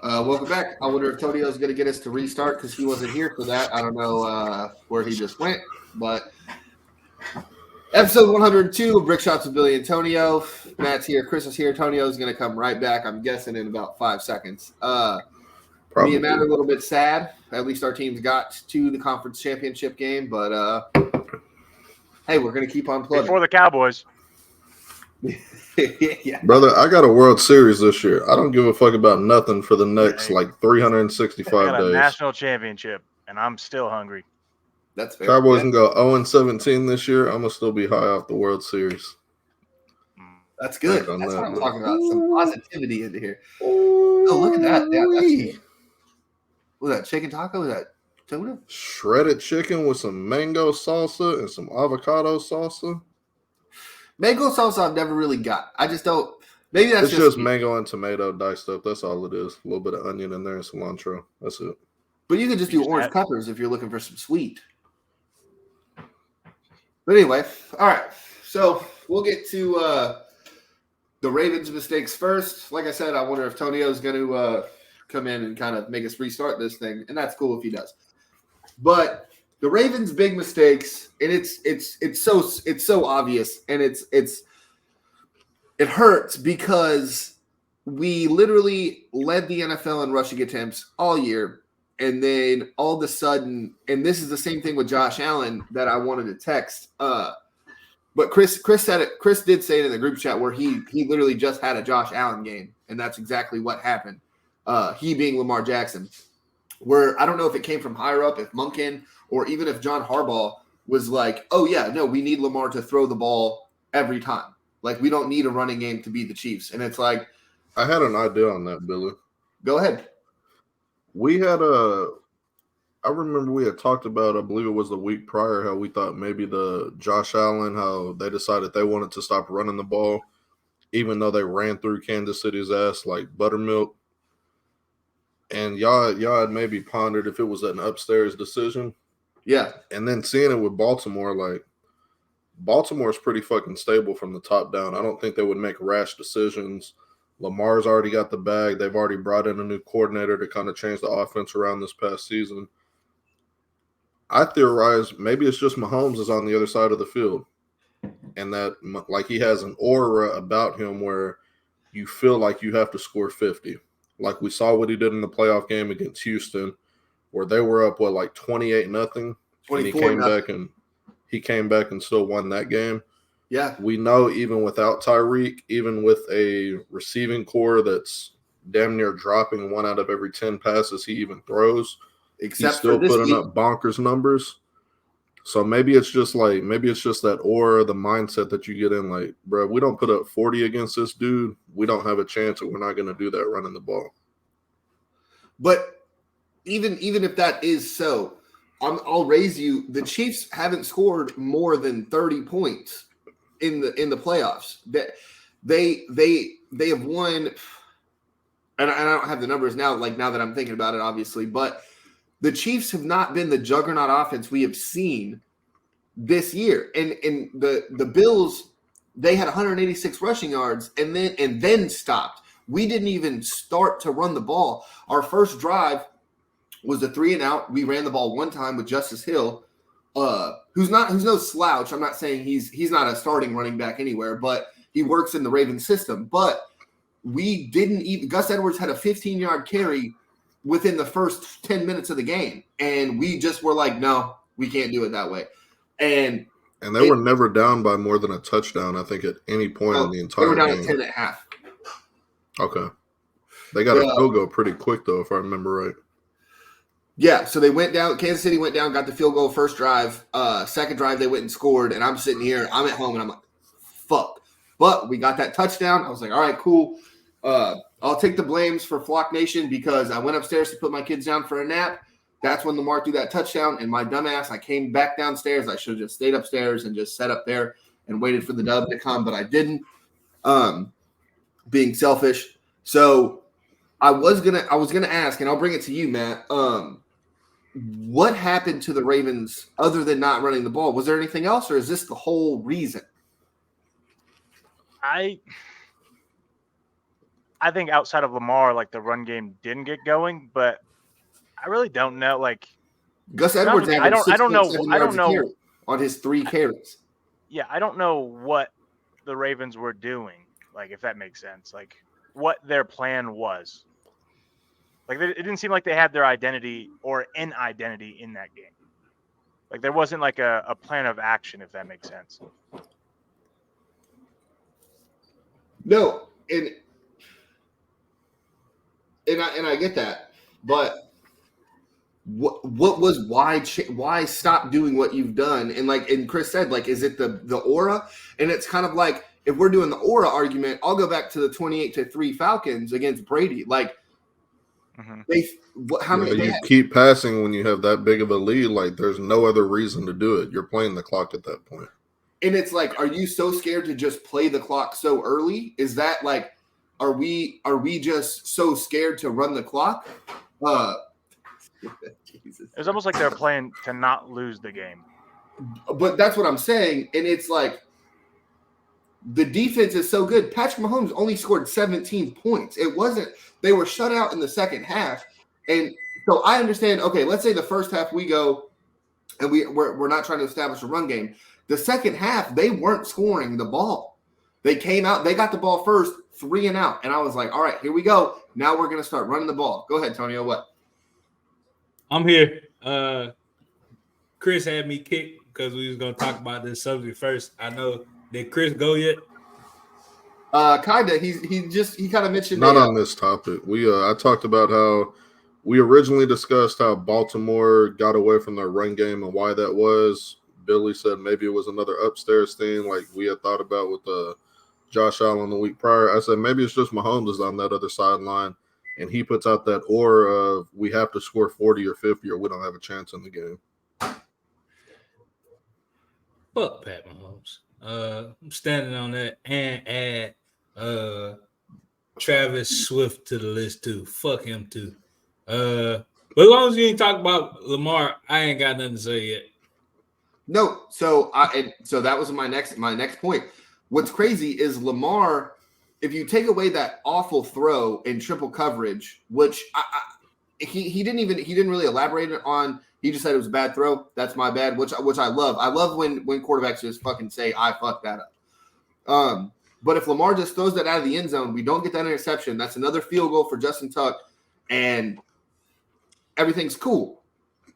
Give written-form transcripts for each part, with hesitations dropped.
Welcome back. I wonder if Tonio's going to get us to restart because he wasn't here for that. I don't know where he just went, but episode 102 of Brickshottas with Billy and Tonio. Matt's here. Chris is here. Tonio's going to come right back, I'm guessing, in about 5 seconds. Me and Matt are a little bit sad. At least our teams got to the conference championship game, but hey, we're going to keep on plugging. Before the Cowboys. Yeah. Brother, I got a World Series this year. I don't give a fuck about nothing for the next 365 I got days. A national championship, and I'm still hungry. That's fair. Cowboys can go 0-17 this year. I'm gonna still be high off the World Series. That's good. That's what I'm talking about. Some positivity into here. Oh, look at that. Yeah, was that chicken taco? Was that tuna? Shredded chicken with some mango salsa and some avocado salsa. Mango salsa I've never really got. I just don't. Maybe that's just mango and tomato diced up. That's all it is. A little bit of onion in there and cilantro. That's it. But you could just do orange peppers if you're looking for some sweet. But anyway, all right. So we'll get to the Ravens' mistakes first. Like I said, I wonder if Tonio's going to come in and kind of make us restart this thing, and that's cool if he does. But the Ravens' big mistakes, and it's so obvious, and it hurts because we literally led the NFL in rushing attempts all year, and then all of a sudden, and this is the same thing with Josh Allen that I wanted to text. But Chris said it. Chris did say it in the group chat where he literally just had a Josh Allen game, and that's exactly what happened. He being Lamar Jackson, where I don't know if it came from higher up, if Monken, or even if John Harbaugh was like, oh, yeah, no, we need Lamar to throw the ball every time. Like, we don't need a running game to beat the Chiefs. And it's like – I had an idea on that, Billy. Go ahead. I remember we had talked about, I believe it was the week prior, how we thought maybe the Josh Allen, how they decided they wanted to stop running the ball, even though they ran through Kansas City's ass like buttermilk. And y'all had maybe pondered if it was an upstairs decision. Yeah. And then seeing it with Baltimore, like, Baltimore's pretty fucking stable from the top down. I don't think they would make rash decisions. Lamar's already got the bag. They've already brought in a new coordinator to kind of change the offense around this past season. I theorize maybe it's just Mahomes is on the other side of the field. And that, like, he has an aura about him where you feel like you have to score 50. Like we saw what he did in the playoff game against Houston, where they were up, 28-0? And he came back and still won that game. Yeah. We know even without Tyreek, even with a receiving core that's damn near dropping 1 out of every 10 passes he even throws, he's still putting up bonkers numbers. So maybe it's just that aura, the mindset that you get in, like, bro, we don't put up 40 against this dude, we don't have a chance, and we're not going to do that running the ball. But even if that is so, I'll raise you. The Chiefs haven't scored more than 30 points in the playoffs. They have won, and I don't have the numbers now. Like now that I'm thinking about it, obviously, but the Chiefs have not been the juggernaut offense we have seen this year. And the Bills, they had 186 rushing yards and then stopped. We didn't even start to run the ball. Our first drive was a 3-and-out. We ran the ball one time with Justice Hill, who's no slouch. I'm not saying he's not a starting running back anywhere, but he works in the Ravens system. But we didn't even – Gus Edwards had a 15-yard carry within the first 10 minutes of the game. And we just were like, no, we can't do it that way. And they were never down by more than a touchdown, I think, at any point in the entire game. They were down at 10.5. Okay. They got a field goal pretty quick, though, if I remember right. Yeah, so they went down. Kansas City went down, got the field goal first drive. Second drive, they went and scored. And I'm sitting here. I'm at home, and I'm like, fuck. But we got that touchdown. I was like, all right, cool. I'll take the blames for Flock Nation because I went upstairs to put my kids down for a nap. That's when Lamar threw that touchdown. And my dumbass, I came back downstairs. I should have just stayed upstairs and just sat up there and waited for the dub to come, but I didn't. Being selfish. So I was gonna ask, and I'll bring it to you, Matt. What happened to the Ravens other than not running the ball? Was there anything else, or is this the whole reason? I think outside of Lamar, like the run game didn't get going, but I really don't know. Like Gus to be honest Edwards with you, I averaged don't know 6.7 yards a carry on his 3 carries. Yeah, I don't know what the Ravens were doing. Like if that makes sense. Like what their plan was. Like it didn't seem like they had their identity or an identity in that game. Like there wasn't like a plan of action, if that makes sense. No, and I get that, but what was why stop doing what you've done? And Chris said, like, is it the aura? And it's kind of like if we're doing the aura argument, I'll go back to the 28-3 Falcons against Brady. Like you keep passing when you have that big of a lead. Like there's no other reason to do it. You're playing the clock at that point. And it's like, are you so scared to just play the clock so early? Is that like, are we just so scared to run the clock? Jesus. It's almost like they're playing to not lose the game. But that's what I'm saying. And it's like, the defense is so good. Patrick Mahomes only scored 17 points. It wasn't, they were shut out in the second half. And so I understand, okay, let's say the first half we go and we're not trying to establish a run game. The second half, they weren't scoring the ball. They came out, they got the ball first, 3 and out. And I was like, all right, here we go. Now we're going to start running the ball. Go ahead, Tonio. What? I'm here. Chris had me kicked because we was going to talk about this subject first. I know. Did Chris go yet? Kinda. He kind of mentioned not on this topic. I talked about how we originally discussed how Baltimore got away from their run game and why that was. Billy said maybe it was another upstairs thing like we had thought about with Josh Allen the week prior. I said maybe it's just Mahomes is on that other sideline and he puts out that aura of we have to score 40 or 50 or we don't have a chance in the game. Fuck Pat Mahomes. I'm standing on that and add Travis Swift to the list too. Fuck him too. But as long as you ain't talk about Lamar, I ain't got nothing to say yet. No, so that was my next point. What's crazy is Lamar, if you take away that awful throw in triple coverage, which he didn't really elaborate on. He just said it was a bad throw. That's my bad, which I love. I love when quarterbacks just fucking say, I fucked that up. But if Lamar just throws that out of the end zone, we don't get that interception. That's another field goal for Justin Tuck, and everything's cool.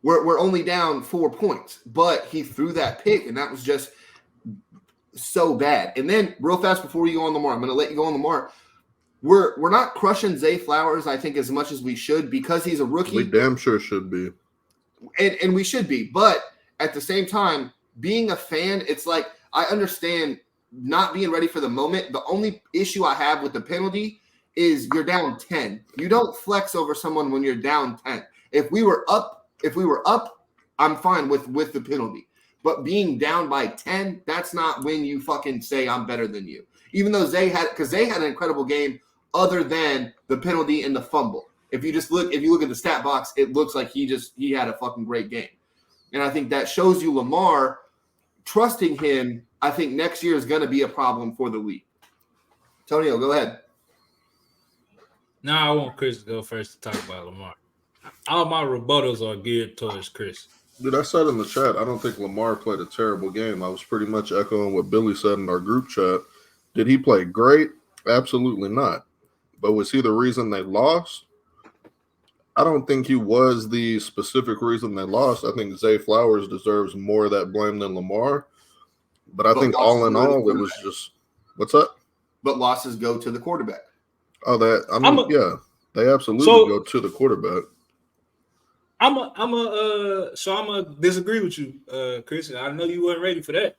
We're only down 4 points, but he threw that pick, and that was just so bad. And then real fast before you go on Lamar, I'm going to let you go on Lamar. We're not crushing Zay Flowers, I think, as much as we should because he's a rookie. We damn sure should be. And we should be. But at the same time, being a fan, it's like I understand not being ready for the moment. The only issue I have with the penalty is you're down 10. You don't flex over someone when you're down 10. If we were up, I'm fine with the penalty. But being down by 10, that's not when you fucking say I'm better than you. Even though Zay had an incredible game other than the penalty and the fumble. If you look at the stat box, it looks like he had a fucking great game. And I think that shows you Lamar trusting him. I think next year is going to be a problem for the league. Tonio, go ahead. No, I want Chris to go first to talk about Lamar. All my rebuttals are geared towards Chris. Dude, I said in the chat, I don't think Lamar played a terrible game. I was pretty much echoing what Billy said in our group chat. Did he play great? Absolutely not. But was he the reason they lost? I don't think he was the specific reason they lost. I think Zay Flowers deserves more of that blame than Lamar. But I think all in all, it was just – what's up? But losses go to the quarterback. Oh, they absolutely go to the quarterback. I'm gonna disagree with you, Chris. I know you weren't ready for that.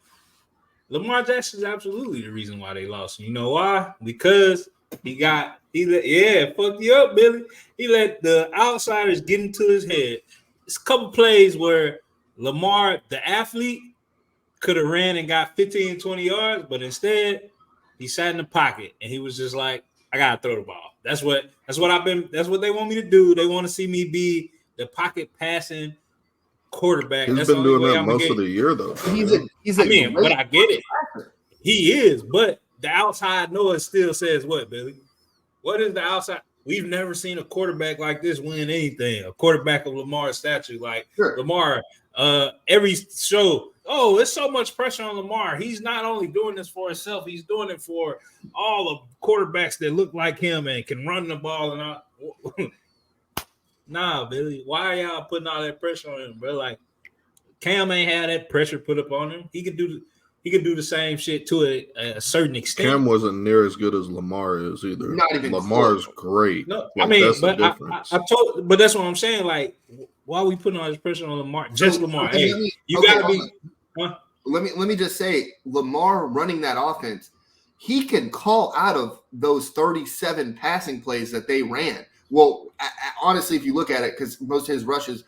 Lamar Jackson is absolutely the reason why they lost. You know why? Because fuck you up, Billy. He let the outsiders get into his head. It's a couple plays where Lamar, the athlete, could have ran and got 15, 20 yards, but instead he sat in the pocket and he was just like, I gotta throw the ball. That's what they want me to do. They want to see me be the pocket passing quarterback. He's been doing that most of the year, though. But I get it. He is, but the outside noise still says what, Billy? What is the outside? We've never seen a quarterback like this win anything. A quarterback of Lamar's stature, like Sure. Lamar. Every show, it's so much pressure on Lamar. He's not only doing this for himself, he's doing it for all the quarterbacks that look like him and can run the ball and all. Nah, Billy, why are y'all putting all that pressure on him, bro? Like Cam ain't had that pressure put up on him. He could do the same shit to a certain extent. Cam wasn't near as good as Lamar is either. Not even Lamar's close. great. No, Like, I mean, that's the but difference. but that's what I'm saying. Like, why are we putting all this pressure on Lamar? Just Lamar. Okay, Hey, gotta be. Huh? Let me just say, Lamar running that offense, he can call out of those 37 passing plays that they ran. Well, honestly, if you look at it, because most of his rushes,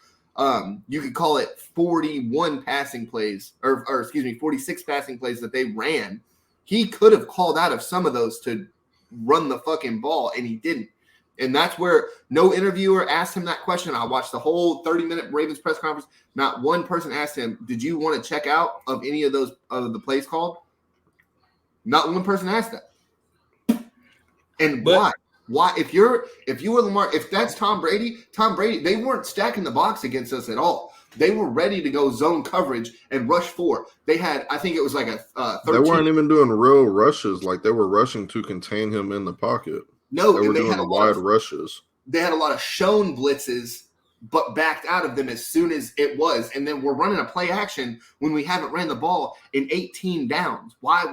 you could call it 41 passing plays, or excuse me, 46 passing plays that they ran. He could have called out of some of those to run the fucking ball, and he didn't. And that's where no interviewer asked him that question. I watched the whole 30-minute Ravens press conference. Not one person asked him, did you want to check out of any of those of the plays called? Not one person asked that. And why? Why? If you were Lamar, if that's Tom Brady, they weren't stacking the box against us at all. They were ready to go zone coverage and rush 4. They had, I think it was like a 13. They weren't even doing real rushes. Like, they were rushing to contain him in the pocket. No, they were doing had the wide rushes. They had a lot of shown blitzes, but backed out of them as soon as it was. And then we're running a play action when we haven't ran the ball in 18 downs. Why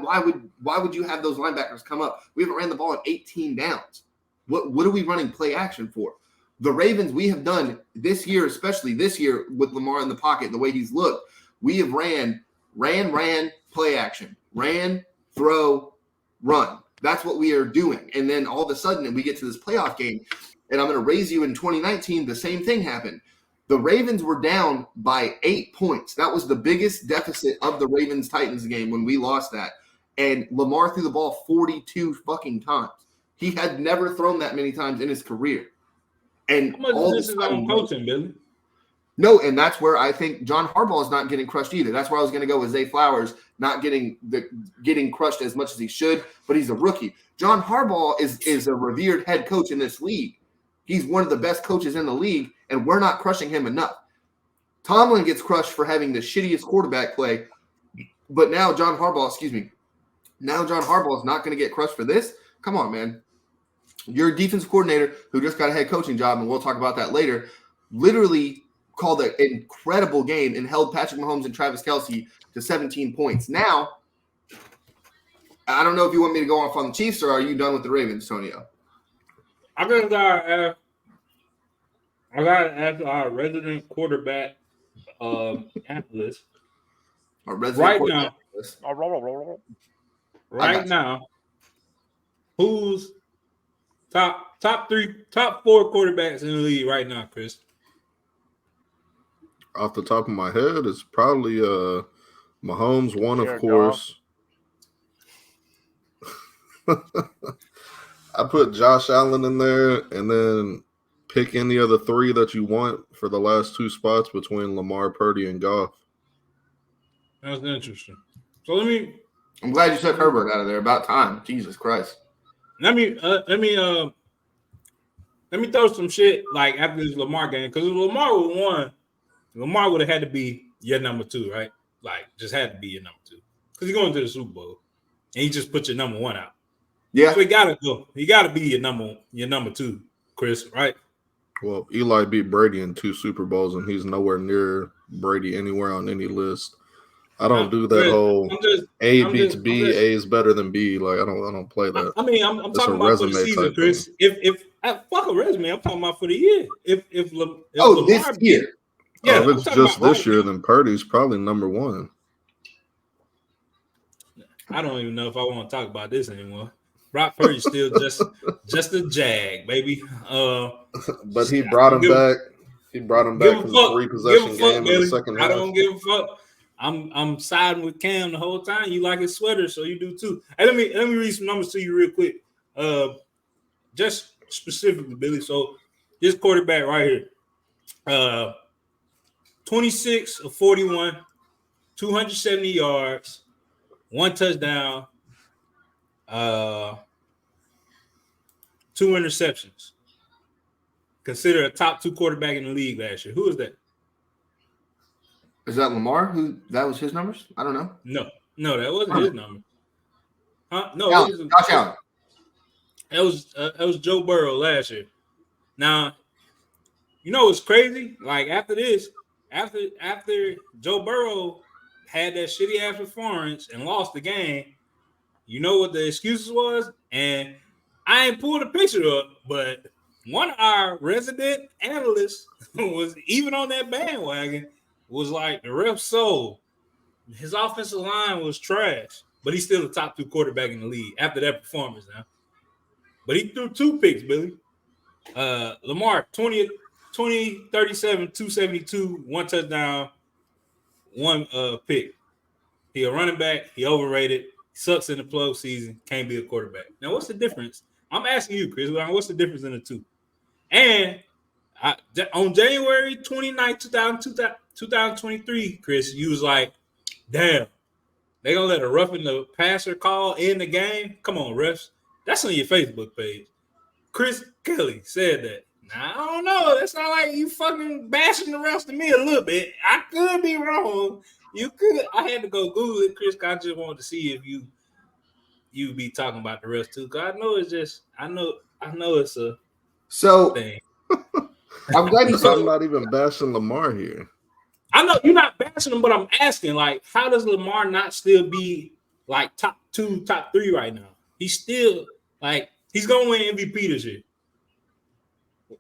would you have those linebackers come up? We haven't ran the ball in 18 downs. What are we running play action for? The Ravens, we have done this year, especially this year with Lamar in the pocket, the way he's looked, we have ran, play action, ran, throw, run. That's what we are doing. And then all of a sudden we get to this playoff game, and I'm going to raise you in 2019, the same thing happened. The Ravens were down by 8 points. That was the biggest deficit of the Ravens-Titans game when we lost that. And Lamar threw the ball 42 fucking times. He had never thrown that many times in his career. And how much of this is on coaching, Billy? No, and that's where I think John Harbaugh is not getting crushed either. That's where I was going to go with Zay Flowers not getting crushed as much as he should, but he's a rookie. John Harbaugh is a revered head coach in this league. He's one of the best coaches in the league, and we're not crushing him enough. Tomlin gets crushed for having the shittiest quarterback play, but now John Harbaugh is not going to get crushed for this? Come on, man. Your defensive coordinator, who just got a head coaching job, and we'll talk about that later, literally called an incredible game and held Patrick Mahomes and Travis Kelce to 17 points. Now, I don't know if you want me to go off on the Chiefs, or are you done with the Ravens, Tonio? I got to ask our resident quarterback analyst. Right now, who's top 4 quarterbacks in the league right now, Chris? Off the top of my head, it's probably Mahomes, one, of course. I put Josh Allen in there, and then pick any of the 3 that you want for the last 2 spots between Lamar, Purdy, and Goff. That's interesting. So I'm glad you took Herbert out of there. About time. Jesus Christ. Let me throw some shit like after this Lamar game, because if Lamar would have won, Lamar would have had to be your number 2, right? Like, just had to be your number 2, because you're going to the Super Bowl, and he just put your number 1 out. Yeah, so he gotta go. He gotta be your number 2, Chris, right? Well, Eli beat Brady in 2 Super Bowls, and he's nowhere near Brady anywhere on any list. I don't do that whole A beats B, A is better than B. Like, I don't play that. I mean, I'm talking about for the season, Chris. If fuck a resume, I'm talking about for the year. If Lamar this year. Yeah, if it's just this year, then Purdy's probably number 1. I don't even know if I want to talk about this anymore. Brock Purdy's still just a Jag, baby. But he brought him back. He brought him back from the 3-possession game in the second half. I don't give a fuck. I'm siding with Cam the whole time. You like his sweater, so you do too. Hey, let me read some numbers to you real quick. Just specifically, Billy. So this quarterback right here, 26 of 41, 270 yards, 1 touchdown, 2 interceptions. Considered a top 2 quarterback in the league last year. Who is that? Is that Lamar? Who that was his numbers? I don't know. No, that wasn't his number. Huh? No, Allen, it was Josh Allen. That was Joe Burrow last year. Now, you know what's crazy? Like after this, after Joe Burrow had that shitty ass performance and lost the game, you know what the excuses was? And I ain't pulled a picture up, but one of our resident analysts was even on that bandwagon, was like the ref sold. His offensive line was trash, but he's still a top 2 quarterback in the league after that performance now. But he threw 2 picks, Billy. Lamar, 20, 37, 272, 1 touchdown, 1 pick. He a running back. He overrated. Sucks in the postseason. Can't be a quarterback. Now, what's the difference? I'm asking you, Chris. What's the difference in the 2? And on January 29, 2023, Chris, you was like, damn, they going to let a roughing the passer call in the game? Come on, refs. That's on your Facebook page. Chris Kelly said that. Now, I don't know. That's not like you fucking bashing the refs to me a little bit. I could be wrong. You could. I had to go Google it, Chris. I just wanted to see if you be talking about the refs too. Cause I know it's just. I know it's a thing. I'm glad you said I'm not even bashing Lamar here. I know you're not bashing him, but I'm asking, like, how does Lamar not still be like top 2, top 3 right now? He's still like he's gonna win MVP this year.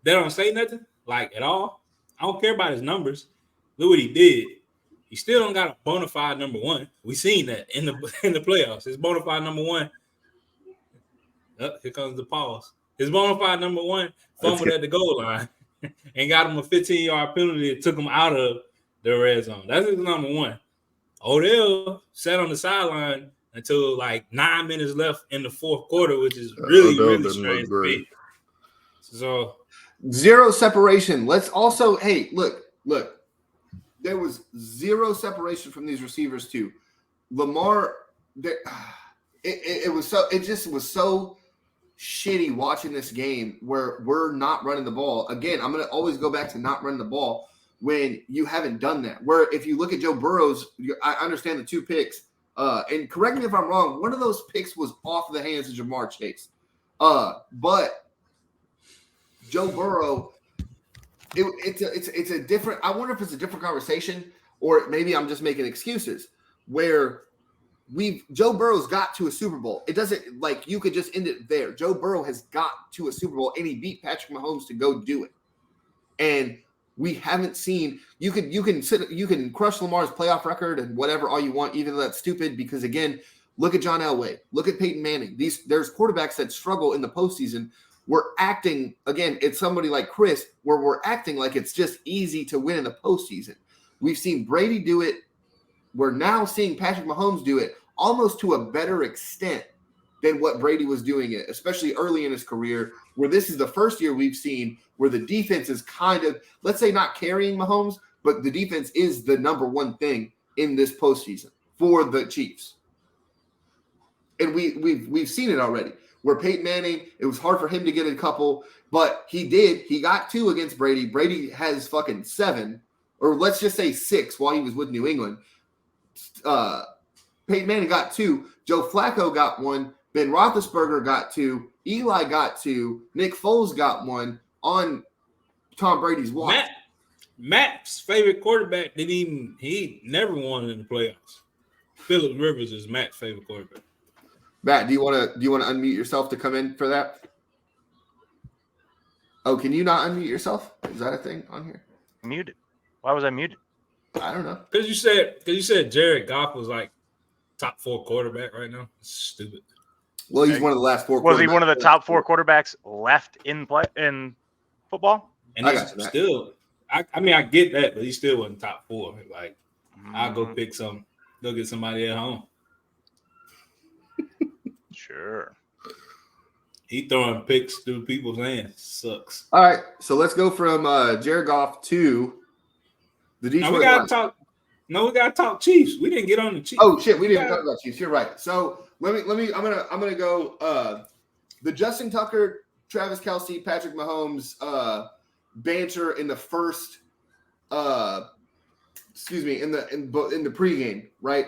They don't say nothing like at all. I don't care about his numbers. Look what he did. He still don't got a bona fide number 1. We seen that in the playoffs. His bona fide number 1. Oh, here comes the pause. His bona fide number 1 fumbled at the goal line and got him a 15-yard penalty that took him out of the red zone. That's his number 1. Odell sat on the sideline until like 9 minutes left in the 4th quarter, which is really strange to me. So 0 separation. Let's also, hey, look. There was 0 separation from these receivers too. Lamar, it was so shitty watching this game where we're not running the ball. Again, I'm gonna always go back to not running the ball when you haven't done that. Where if you look at Joe Burrow's, I understand the 2 picks. And correct me if I'm wrong, one of those picks was off the hands of Jamar Chase. But Joe Burrow, it's a different. I wonder if it's a different conversation, or maybe I'm just making excuses. Where Joe Burrow's got to a Super Bowl. It doesn't like you could just end it there. Joe Burrow has got to a Super Bowl, and he beat Patrick Mahomes to go do it. And we haven't seen. You can crush Lamar's playoff record and whatever all you want, even though that's stupid. Because again, look at John Elway, look at Peyton Manning. There's quarterbacks that struggle in the postseason. We're acting, again, it's somebody like Chris, where we're acting like it's just easy to win in the postseason. We've seen Brady do it. We're now seeing Patrick Mahomes do it almost to a better extent than what Brady was doing it, especially early in his career, where this is the first year we've seen where the defense is kind of, let's say not carrying Mahomes, but the defense is the number 1 thing in this postseason for the Chiefs. And we've seen it already. Where Peyton Manning, it was hard for him to get a couple, but he did. He got 2 against Brady. Brady has fucking 7, or let's just say 6 while he was with New England. Peyton Manning got 2. Joe Flacco got 1. Ben Roethlisberger got 2. Eli got 2. Nick Foles got 1 on Tom Brady's watch. Matt's favorite quarterback he never won in the playoffs. Phillip Rivers is Matt's favorite quarterback. Matt, do you want to unmute yourself to come in for that? Oh, can you not unmute yourself? Is that a thing on here? Muted. Why was I muted? I don't know. Because you said Jared Goff was like top 4 quarterback right now. It's stupid. Well, he's one of the last 4. Was he one of the top 4 quarterbacks left in football? And he's still. I mean, I get that, but he still wasn't top 4. Like, I'll go pick some. Go get somebody at home. Sure. He throwing picks through people's hands. Sucks. All right, so let's go from Jared Goff to the Detroit. We gotta talk Chiefs. We didn't get on the Chiefs. Oh shit, we didn't talk about Chiefs. You're right. So let me. I'm gonna go. The Justin Tucker Travis Kelce, Patrick Mahomes banter in the first in the pregame, right?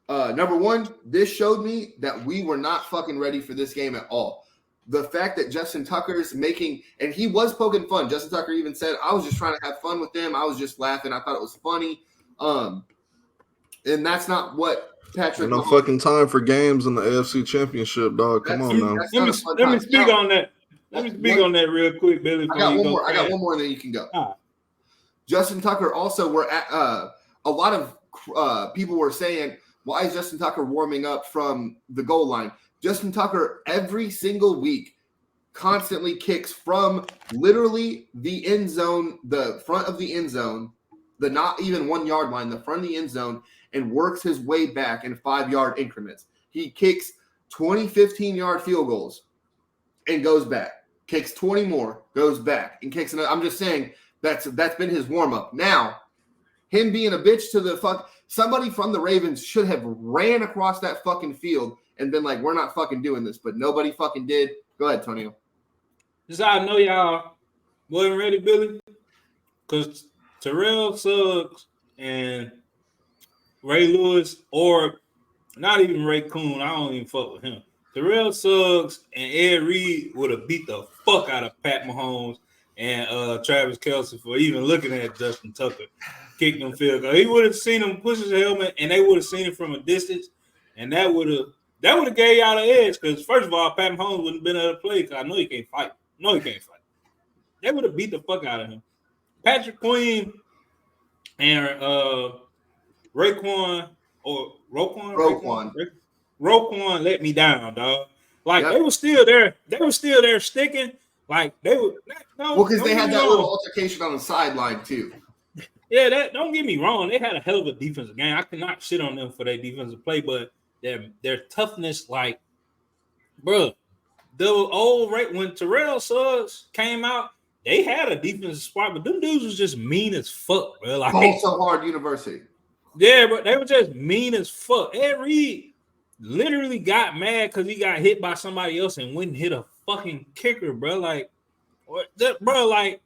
Number one, this showed me that we were not fucking ready for this game at all. The fact that Justin Tucker's making, and he was poking fun. Justin Tucker even said, I was just trying to have fun with them. I was just laughing. I thought it was funny. And that's not what Patrick No Mahomes. fucking time for games in the AFC Championship, dog. Come on now. Let me speak on that. Let me speak on that real quick, Billy. I got one more. I got one more, and then you can go. Right. Justin Tucker also were at a lot of people were saying, why is Justin Tucker warming up from the goal line? Justin Tucker every single week constantly kicks from literally the end zone, the front of the end zone, the not even 1 yard line, the front of the end zone, and works his way back in 5 yard increments. He kicks 20, 15-yard field goals and goes back, kicks 20 more, goes back, and kicks another. I'm just saying that's been his warm up. Now, him being a bitch to the fuck, somebody from the Ravens should have ran across that fucking field and been like, we're not fucking doing this, but nobody fucking did. Go ahead, Tonio. This is how I know y'all wasn't ready, Billy, because Terrell Suggs and Ray Lewis, or not even Ray Kuhn, I don't even fuck with him. Terrell Suggs and Ed Reed would have beat the fuck out of Pat Mahomes and Travis Kelce for even looking at Justin Tucker kicking them field goal. He would have seen him push his helmet, and they would have seen it from a distance, and that would have gave y'all an edge. Because first of all, Pat Mahomes wouldn't have been able to play because I know he can't fight. No, he can't fight. They would have beat the fuck out of him. Patrick Queen and Roquan let me down, dog. Like they were still there. They were still there sticking. Like they were. Well, because they had that little altercation on the sideline too. Yeah, don't get me wrong. They had a hell of a defensive game. I cannot shit on them for their defensive play, but their toughness, like, bro, the old right when Terrell Suggs came out, they had a defensive spot, but them dudes was just mean as fuck, bro. Like also hard university. Yeah, but they were just mean as fuck. Ed Reed literally got mad because he got hit by somebody else and wouldn't hit a fucking kicker, bro. Like, bro, like,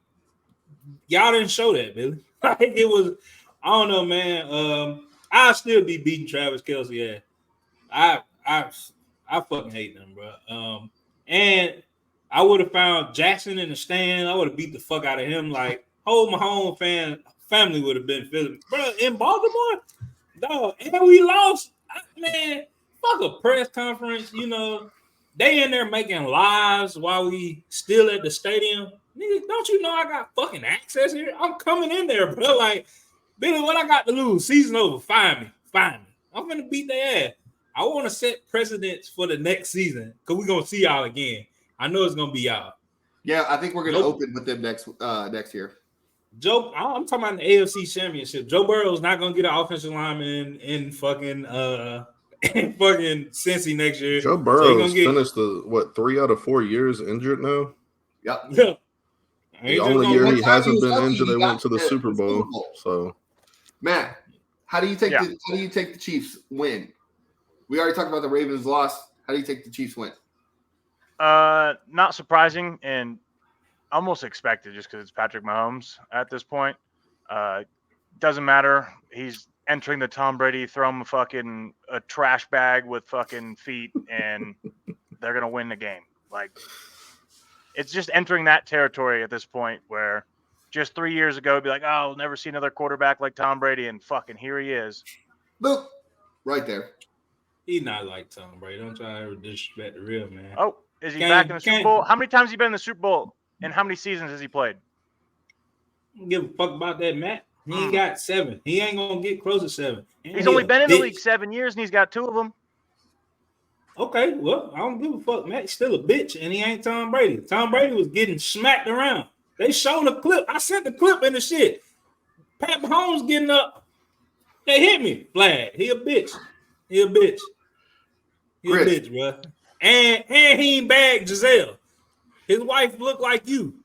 y'all didn't show that, Billy. Like, it was, I don't know, man. I'll still be beating Travis Kelce. Yeah, I fucking hate them, bro. And I would have found Jackson in the stand. I would have beat the fuck out of him. Like, whole Mahomes family would have been feeling, bro, in Baltimore, dog. And we lost, man. Fuck a press conference, you know. They in there making lives while we still at the stadium. Nigga, don't you know I got fucking access here? I'm coming in there, bro. Like, Billy, what I got to lose? Season over. Find me. I'm gonna beat their ass. I want to set precedents for the next season because we're gonna see y'all again. I know it's gonna be y'all. Yeah, I think we're gonna open with them next year. Joe, I'm talking about the AFC Championship. Joe Burrow's not gonna get an offensive lineman in fucking Cincy next year. Joe Burrow's finished 3 out of 4 years injured now. Yep. Yeah. The only year he hasn't been injured, they went to the Super Bowl. So, Matt, how do you take the Chiefs win? We already talked about the Ravens loss. How do you take the Chiefs win? Not surprising and almost expected just because it's Patrick Mahomes at this point. Doesn't matter. He's entering the Tom Brady, throw him a trash bag with fucking feet, and they're going to win the game. Like, it's just entering that territory at this point where just 3 years ago, it'd be like, oh, we'll never see another quarterback like Tom Brady, and fucking here he is. Boop. Right there. He's not like Tom Brady. Don't try to ever disrespect the real man. Oh, is he back in the Super Bowl? How many times has he been in the Super Bowl, and how many seasons has he played? I don't give a fuck about that, Matt. He ain't got 7. He ain't going to get close to 7. He's only been in the league 7 years, and he's got 2 of them. Okay, well, I don't give a fuck. Matt's still a bitch, and he ain't Tom Brady. Tom Brady was getting smacked around. They showed a clip. I sent the clip in the shit. Pat Mahomes getting up. They hit me. Flag. He a bitch. He a bitch, bro. And he ain't bagged Giselle. His wife look like you.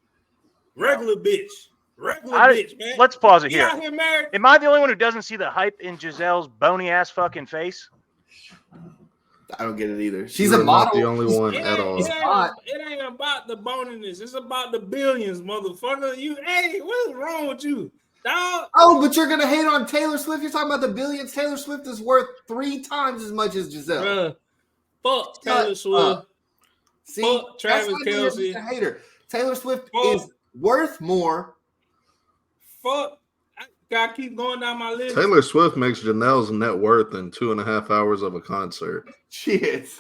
Regular bitch. Bitch, man. Let's pause it here. Out here married? Am I the only one who doesn't see the hype in Giselle's bony ass fucking face? I don't get it either. She's You're a not model. the only one at all. It ain't about the boniness. It's about the billions, motherfucker. What's wrong with you, dog? Oh, but you're gonna hate on Taylor Swift. You're talking about the billions. Taylor Swift is worth 3 times as much as Giselle. Bruh, fuck Shut Taylor Swift. up. See, Fuck Travis that's why you're Kelce. just a hater. Taylor Swift Fuck. is worth more. Fuck. I gotta keep going down my list. Taylor Swift makes Janelle's net worth in 2.5 hours of a concert. She is.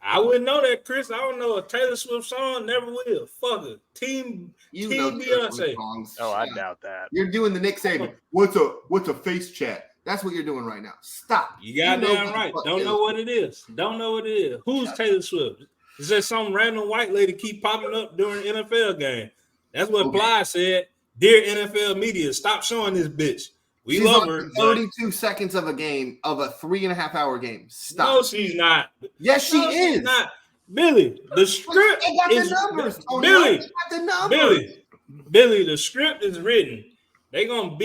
I wouldn't know that, Chris. I don't know a Taylor Swift song. Never will. Fuck it. Team Taylor Beyonce. Swift songs. Oh, I Yeah. doubt that. You're doing the Nick Saban. What's a face chat? That's what you're doing right now. Stop. You goddamn right. Don't know what it is. Don't know what it is. Who's Taylor Swift? Is there some random white lady keep popping up during the NFL game? That's what Bly said. Dear NFL media, stop showing this bitch. We She's love on her. 32 seconds of a game of a 3.5 hour game. Stop. No, she's not. Yes, she is. She's not. Billy, the script They got is the numbers. Tony. Billy. They got the numbers. Billy, the script is written. They gonna almost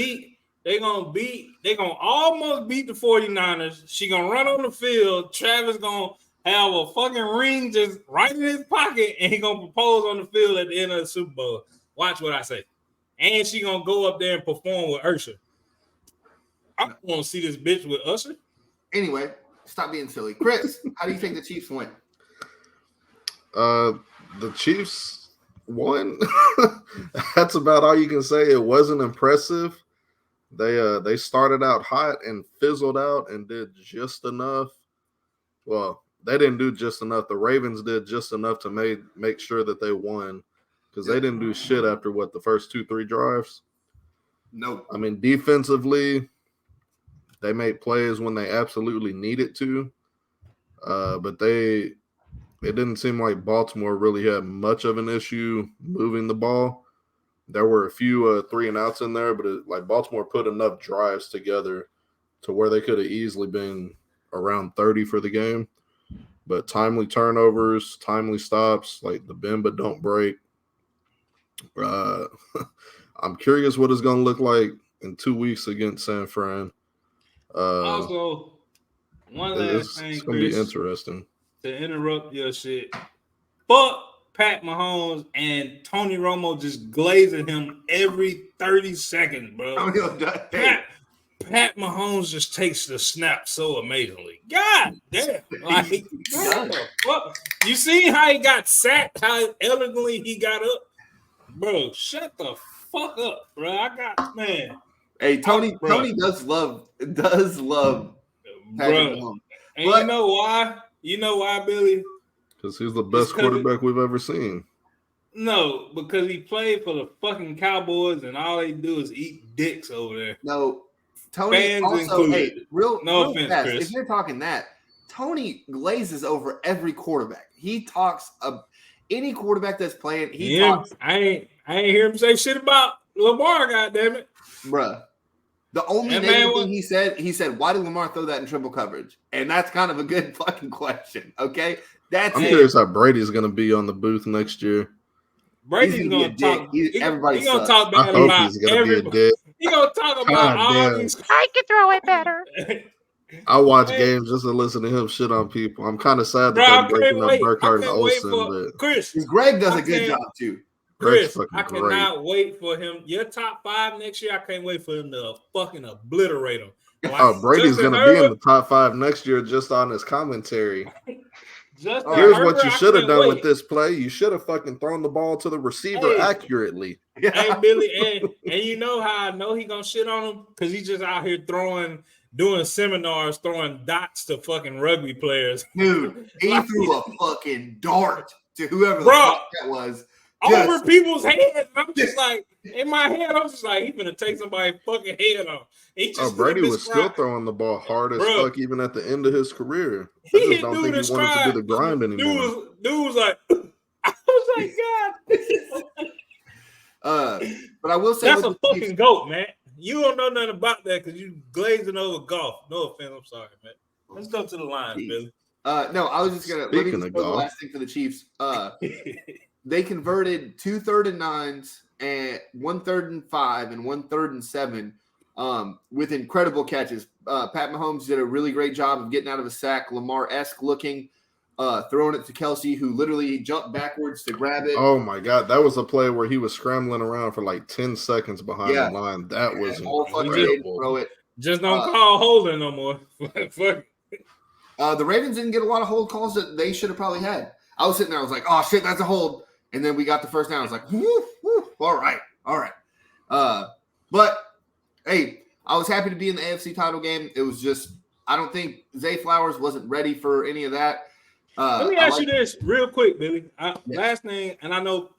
beat the 49ers. She gonna run on the field. Travis gonna have a fucking ring just right in his pocket, and he gonna propose on the field at the end of the Super Bowl. Watch what I say. And she gonna go up there and perform with Usher. I don't want to see this bitch with Usher. Anyway, stop being silly. Chris, how do you think the Chiefs went? The Chiefs won. That's about all you can say. It wasn't impressive. They started out hot and fizzled out and did just enough. Well, they didn't do just enough. The Ravens did just enough to make sure that they won, because they didn't do shit after the first 2-3 drives. Nope. I mean, defensively, they made plays when they absolutely needed to, but it didn't seem like Baltimore really had much of an issue moving the ball. There were a few 3-and-outs in there, but Baltimore put enough drives together to where they could have easily been around 30 for the game. But timely turnovers, timely stops, like the bend but don't break. I'm curious what it's going to look like in 2 weeks against San Fran. Also, one last thing, it's going to be Chris, interesting. to interrupt your shit. Fuck Pat Mahomes and Tony Romo just glazing him every 30 seconds, bro. Pat Mahomes just takes the snap so amazingly. God damn. Like, what the fuck? You see how he got sacked, how elegantly he got up? Bro, shut the fuck up, bro. Man. Hey, Tony does love Patrick Mahomes. And you know why? You know why, Billy? Because he's the best quarterback we've ever seen. No, because he played for the fucking Cowboys and all they do is eat dicks over there. No, Tony Fans also, included. hey, real offense, fast, Chris. if you're talking that, Tony glazes over every quarterback. He talks any quarterback that's playing, he talks. I ain't hear him say shit about Lamar, goddammit. Bruh. The only negative thing he said, why did Lamar throw that in triple coverage? And that's kind of a good fucking question. Okay. I'm curious how Brady's going to be on the booth next year. Brady's going to talk. He's going to talk bad about everybody. He's going to talk about all these. I can throw it better. I watch games just to listen to him shit on people. I'm kind of sad that they're breaking up Burkhardt and Olsen. But Chris, Greg does a good job too. Chris, I cannot wait for him. Your top 5 next year, I can't wait for him to fucking obliterate him. Like, Brady's going to be in the top 5 next year just on his commentary. Here's what you should have done with this play. You should have fucking thrown the ball to the receiver accurately. Hey, Billy, and you know how I know he going to shit on him? Because he's just out here doing seminars, throwing dots to fucking rugby players. Dude, he threw a fucking dart to whoever the fuck that was. Over people's heads. I'm just like, in my head, I'm just like, he's gonna take somebody's fucking head off. Brady was still throwing the ball hard as fuck even at the end of his career. I just don't think he wanted to do the grind anymore. Dude was like, I was like, God. But I will say that's a fucking goat, man. You don't know nothing about that because you glazing over golf. No offense, I'm sorry, man. Let's go to the line, Billy. No, I was just gonna let me just the last thing for the Chiefs. They converted 2 3rd and 9s and 1 3rd and 5 and 1 3rd and 7 with incredible catches. Pat Mahomes did a really great job of getting out of a sack, Lamar-esque looking, throwing it to Kelsey, who literally jumped backwards to grab it. Oh my God, that was a play where he was scrambling around for like 10 seconds behind the line. That was incredible. Throw it. Just don't call holding no more. Fuck. The Ravens didn't get a lot of hold calls that they should have probably had. I was sitting there, I was like, oh shit, that's a hold. And then we got the first down. I was like, woo, woo, all right. But hey, I was happy to be in the AFC title game. It was just, I don't think Zay Flowers wasn't ready for any of that. Let me ask you this real quick, Billy. Last thing, and I know,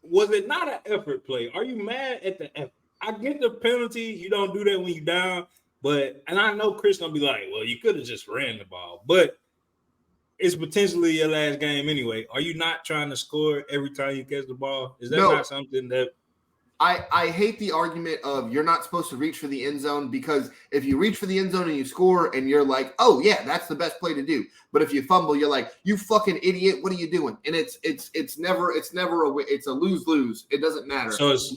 was it not an effort play? Are you mad at the effort? I get the penalty. You don't do that when you're down. But, and I know Chris gonna be like, well, you could have just ran the ball. But it's potentially your last game anyway. Are you not trying to score every time you catch the ball? Is that not something that I hate the argument of you're not supposed to reach for the end zone, because if you reach for the end zone and you score and you're like, oh yeah, that's the best play to do. But if you fumble, you're like, you fucking idiot, what are you doing? And it's never it's a lose-lose. It doesn't matter. So it's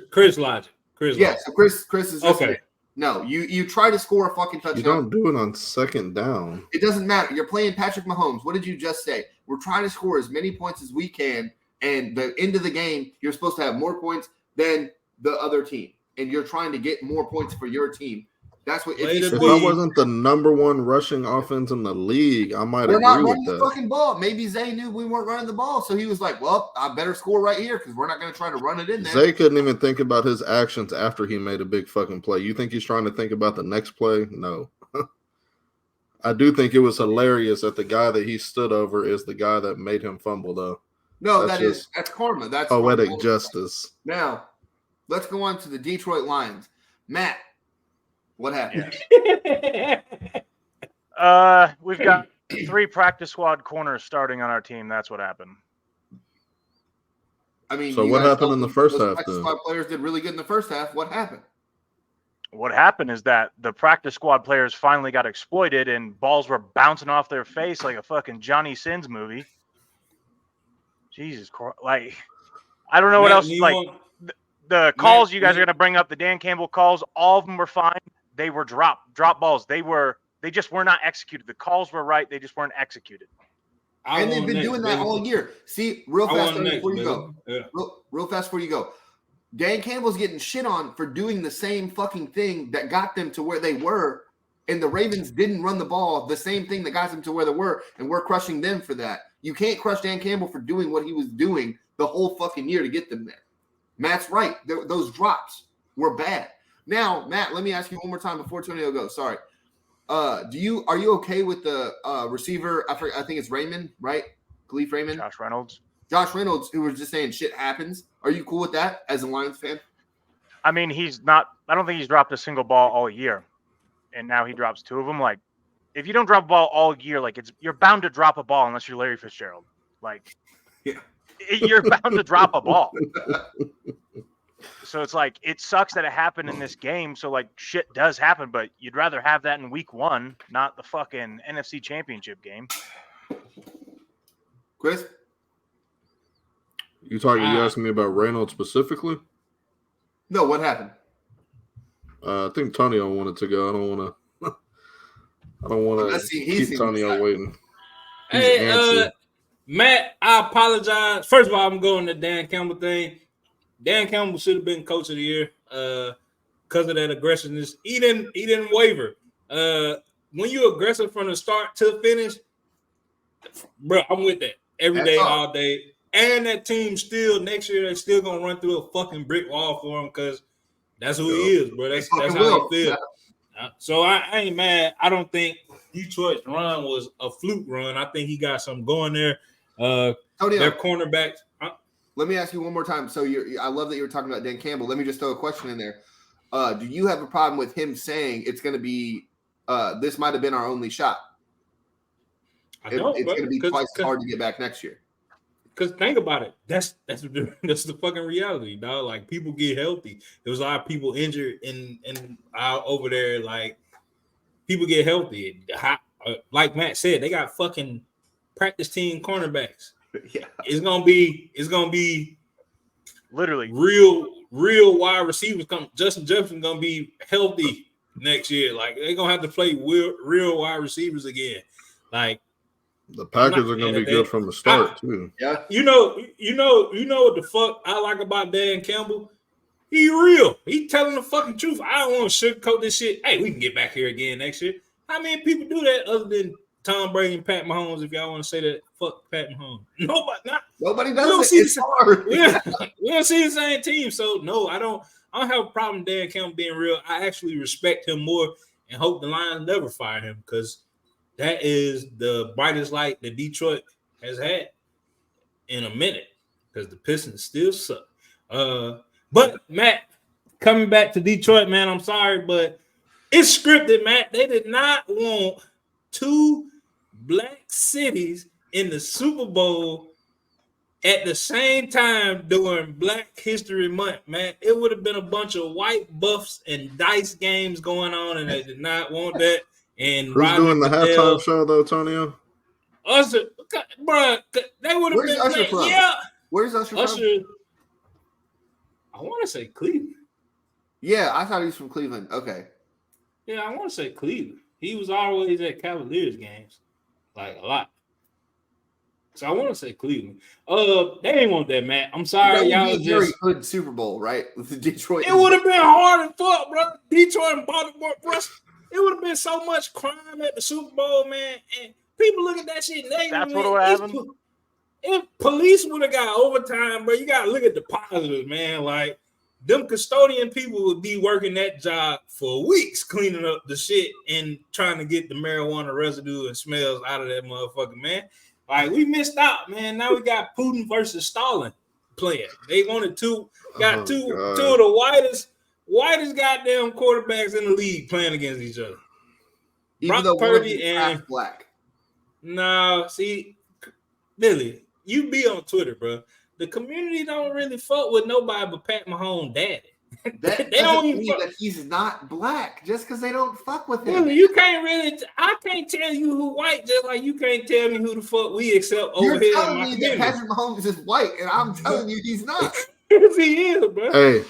Chris logic. So Chris is just okay. No, you try to score a fucking touchdown. You don't do it on second down. It doesn't matter. You're playing Patrick Mahomes. What did you just say? We're trying to score as many points as we can, and the end of the game, you're supposed to have more points than the other team, and you're trying to get more points for your team. That's what. If I wasn't the number one rushing offense in the league, I might agree with that. We're not running the fucking ball. Maybe Zay knew we weren't running the ball, so he was like, "Well, I better score right here because we're not going to try to run it in there." Zay couldn't even think about his actions after he made a big fucking play. You think he's trying to think about the next play? No. I do think it was hilarious that the guy that he stood over is the guy that made him fumble, though. No, that's karma. That's poetic justice. Now, let's go on to the Detroit Lions. Matt, what happened? We've got 3 practice squad corners starting on our team. That's what happened. I mean, so what happened in the first half? Practice squad players did really good in the first half. What happened? What happened is that the practice squad players finally got exploited, and balls were bouncing off their face like a fucking Johnny Sins movie. Jesus Christ! Like, I don't know what else. Like, the calls you guys are going to bring up, the Dan Campbell calls, all of them were fine. They were drop balls. They just were not executed. The calls were right. They just weren't executed. And they've been doing that all year. See, real fast before you go. Yeah. Real fast before you go. Dan Campbell's getting shit on for doing the same fucking thing that got them to where they were, and the Ravens didn't run the ball, the same thing that got them to where they were, and we're crushing them for that. You can't crush Dan Campbell for doing what he was doing the whole fucking year to get them there. Matt's right. Those drops were bad. Now, Matt, let me ask you one more time before Tonio goes. Sorry. Are you okay with the receiver? I think it's Raymond, right? Khalif Raymond? Josh Reynolds, who was just saying shit happens. Are you cool with that as a Lions fan? I mean, I don't think he's dropped a single ball all year. And now he drops 2 of them. Like, if you don't drop a ball all year, like, you're bound to drop a ball unless you're Larry Fitzgerald. Like, yeah. You're bound to drop a ball. So it's like, it sucks that it happened in this game. So, like, shit does happen, but you'd rather have that in week 1, not the fucking NFC Championship game. Chris? You asking me about Reynolds specifically? No, what happened? I think Tonio wanted to go. I don't want to keep Tonio waiting. Hey, Matt, I apologize. First of all, I'm going to Dan Campbell thing. Dan Campbell should have been coach of the year because of that aggressiveness. He didn't waver. When you're aggressive from the start to the finish, bro, I'm with that every day, all day. And that team still next year they're still gonna run through a fucking brick wall for him because that's who he is, bro. That's how he feels. Yeah. So I ain't mad. I don't think Detroit's run was a fluke run. I think he got something going there. Their cornerbacks. Let me ask you one more time. So I love that you were talking about Dan Campbell. Let me just throw a question in there. Do you have a problem with him saying it's going to be this might have been our only shot? It's going to be twice as hard to get back next year. Because think about it, that's the fucking reality, dog. Like, people get healthy. There was a lot of people injured and out over there. Like, people get healthy. Like Matt said, they got fucking practice team cornerbacks. Yeah, it's gonna be literally real real wide receivers come. Justin Jefferson gonna be healthy next year. Like they're gonna have to play real wide receivers again. Like the Packers are gonna be good from the start too. Yeah. You know what the fuck I like about Dan Campbell? He real. He telling the fucking truth. I don't want to sugarcoat this shit. Hey, we can get back here again next year. How many people do that other than Tom Brady and Pat Mahomes? If y'all want to say that, fuck Pat Mahomes. Nobody does it. It's hard. We don't see the same team. So no, I don't have a problem with Dan Campbell being real. I actually respect him more and hope the Lions never fire him because that is the brightest light that Detroit has had in a minute because the Pistons still suck. But Matt, coming back to Detroit, man, I'm sorry, but it's scripted, Matt. They did not want two black cities in the Super Bowl at the same time during Black History Month, man. It would have been a bunch of white buffs and dice games going on, and they did not want that. And who's doing the halftime show though, Tonio? Usher, bro, they would have been Usher from? Yeah, Where's Usher from? I want to say Cleveland. Yeah, I thought he was from Cleveland. Okay. Yeah, I want to say Cleveland. He was always at Cavaliers games, like a lot. So I want to say Cleveland. They didn't want that, Matt. I'm sorry, That y'all. would be a very good Super Bowl, right? With the Detroit. It would have been hard as fuck, bro. Detroit and Baltimore, bro. It would have been so much crime at the Super Bowl, man. And people look at that shit negatively. That's what would happen. If police would have got overtime, bro, you got to look at the positives, man. Like, them custodian people would be working that job for weeks cleaning up the shit and trying to get the marijuana residue and smells out of that motherfucker, man. Like, we missed out, man. Now we got Putin versus Stalin playing. They wanted two of the whitest goddamn quarterbacks in the league playing against each other. Even Brock though Purdy and black. No, see, Billy, you be on Twitter, bro. The community don't really fuck with nobody but Pat Mahomes' daddy. That they don't even mean that he's not black just because they don't fuck with him. Billy, you can't really. I can't tell you who white, just like you can't tell me who the fuck we accept over here. You're telling me that Patrick Mahomes is white, and I'm telling you he's not. Yes, he is, bro. Hey,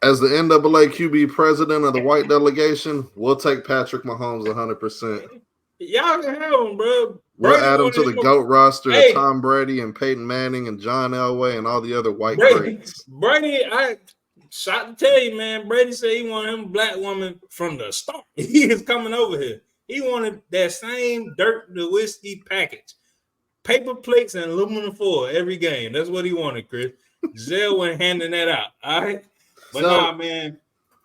as the NAA QB president of the white delegation, we'll take Patrick Mahomes 100%. Y'all can have him, bro. We'll add him to the GOAT roster of Tom Brady and Peyton Manning and John Elway and all the other white greats. Brady, I shot to tell you, man. Brady said he wanted him a black woman from the start. He is coming over here. He wanted that same dirt the whiskey package. Paper plates and aluminum foil every game. That's what he wanted, Chris. Giselle went handing that out. All right. But nah, man.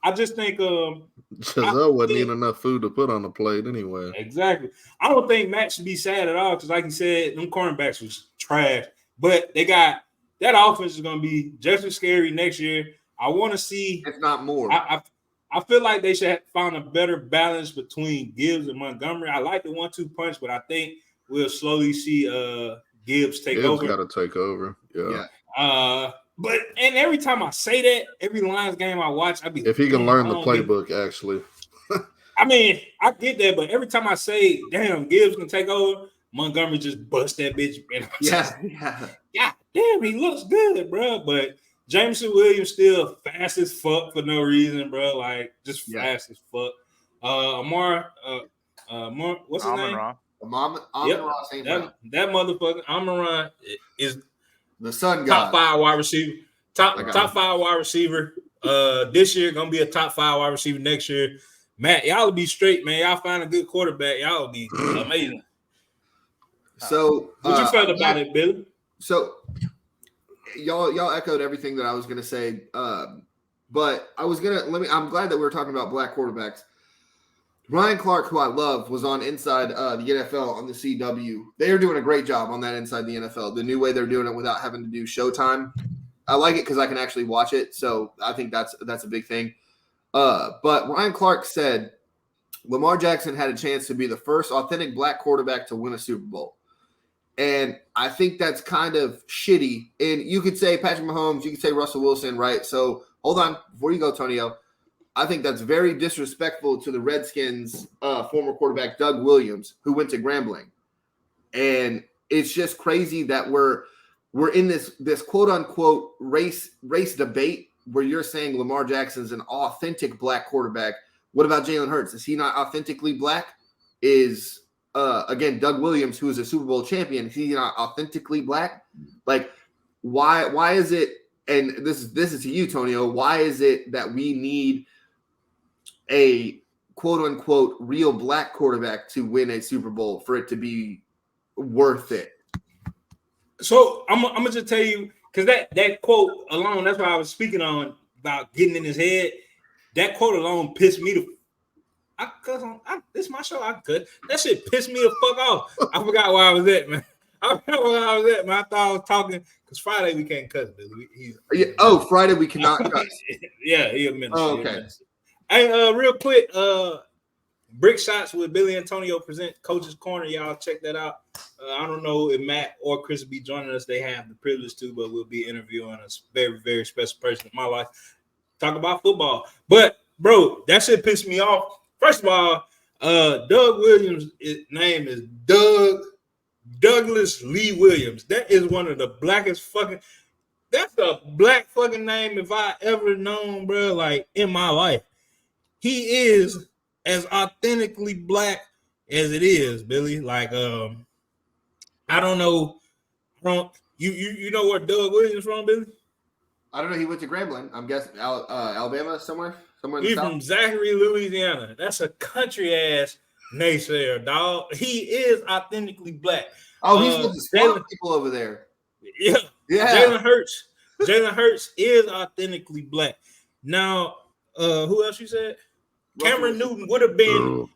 I just think Giselle wouldn't eat enough food to put on the plate anyway. Exactly. I don't think Matt should be sad at all because, like he said, them cornerbacks was trash. But they got that offense is going to be just as scary next year. I want to see, if not more. I feel like they should have found a better balance between Gibbs and Montgomery. I like the 1-2 punch, but I think we'll slowly see Gibbs take over. Gibbs got to take over. Yeah. But every time I say that, every Lions game I watch, I be if he can learn the playbook, actually. I mean, I get that, but every time I say, "Damn, Gibbs can take over," Montgomery just bust that bitch. Yeah. Damn, he looks good, bro. But Jameson Williams still fast as fuck for no reason, bro. Like just fast as fuck. Amar, what's his name? Amon-Ra St. Brown. That motherfucker, Amon-Ra is the sun guy. Top 5 wide receiver. Top 5 wide receiver. This year gonna be a top 5 wide receiver next year. Matt, y'all will be straight, man. Y'all find a good quarterback, y'all will be amazing. So what you felt about it, Billy? So y'all echoed everything that I was gonna say. But I was I'm glad that we were talking about black quarterbacks. Ryan Clark, who I love, was on Inside the NFL on the CW. They are doing a great job on that Inside the NFL. The new way they're doing it without having to do Showtime. I like it because I can actually watch it. So I think that's a big thing. But Ryan Clark said Lamar Jackson had a chance to be the first authentic black quarterback to win a Super Bowl. And I think that's kind of shitty. And you could say Patrick Mahomes, you could say Russell Wilson, right? So hold on. Before you go, Tonio, I think that's very disrespectful to the Redskins' former quarterback, Doug Williams, who went to Grambling. And it's just crazy that we're in this quote unquote race debate where you're saying Lamar Jackson's an authentic black quarterback, what about Jalen Hurts? Is he not authentically black? Is again Doug Williams, who is a Super Bowl champion, is he not authentically black? Like, why is it? And this is to you, Tonio. Why is it that we need a quote unquote real black quarterback to win a Super Bowl for it to be worth it? So I'm gonna just tell you, because that quote alone, that's what I was speaking on about getting in his head. That quote alone pissed me this is my show. I could. That shit pissed me the fuck off. I forgot where I was at, man. I thought I was talking because Friday we can't cuss. Friday we cannot cuss. Yeah, he a minister. Oh, okay. Hey, real quick, Brickshottas with Billy Antonio present Coach's Corner. Y'all check that out. I don't know if Matt or Chris will be joining us. They have the privilege to, but we'll be interviewing a very, very special person in my life. Talk about football. But, bro, that shit pissed me off. First of all, Doug Williams' name is Douglas Lee Williams. That is one of the blackest fucking. That's a black fucking name if I ever known, bro. Like in my life, he is as authentically black as it is, Billy. Like, I don't know. You know where Doug Williams from, Billy? I don't know. He went to Grambling. I'm guessing Alabama somewhere in the He's South. from Zachary, Louisiana. That's a country ass naysayer, dog. He is authentically black. Oh, he's with the smart people over there. Yeah. Yeah. Jalen Hurts is authentically black. Now, who else you said? Cameron Newton would have been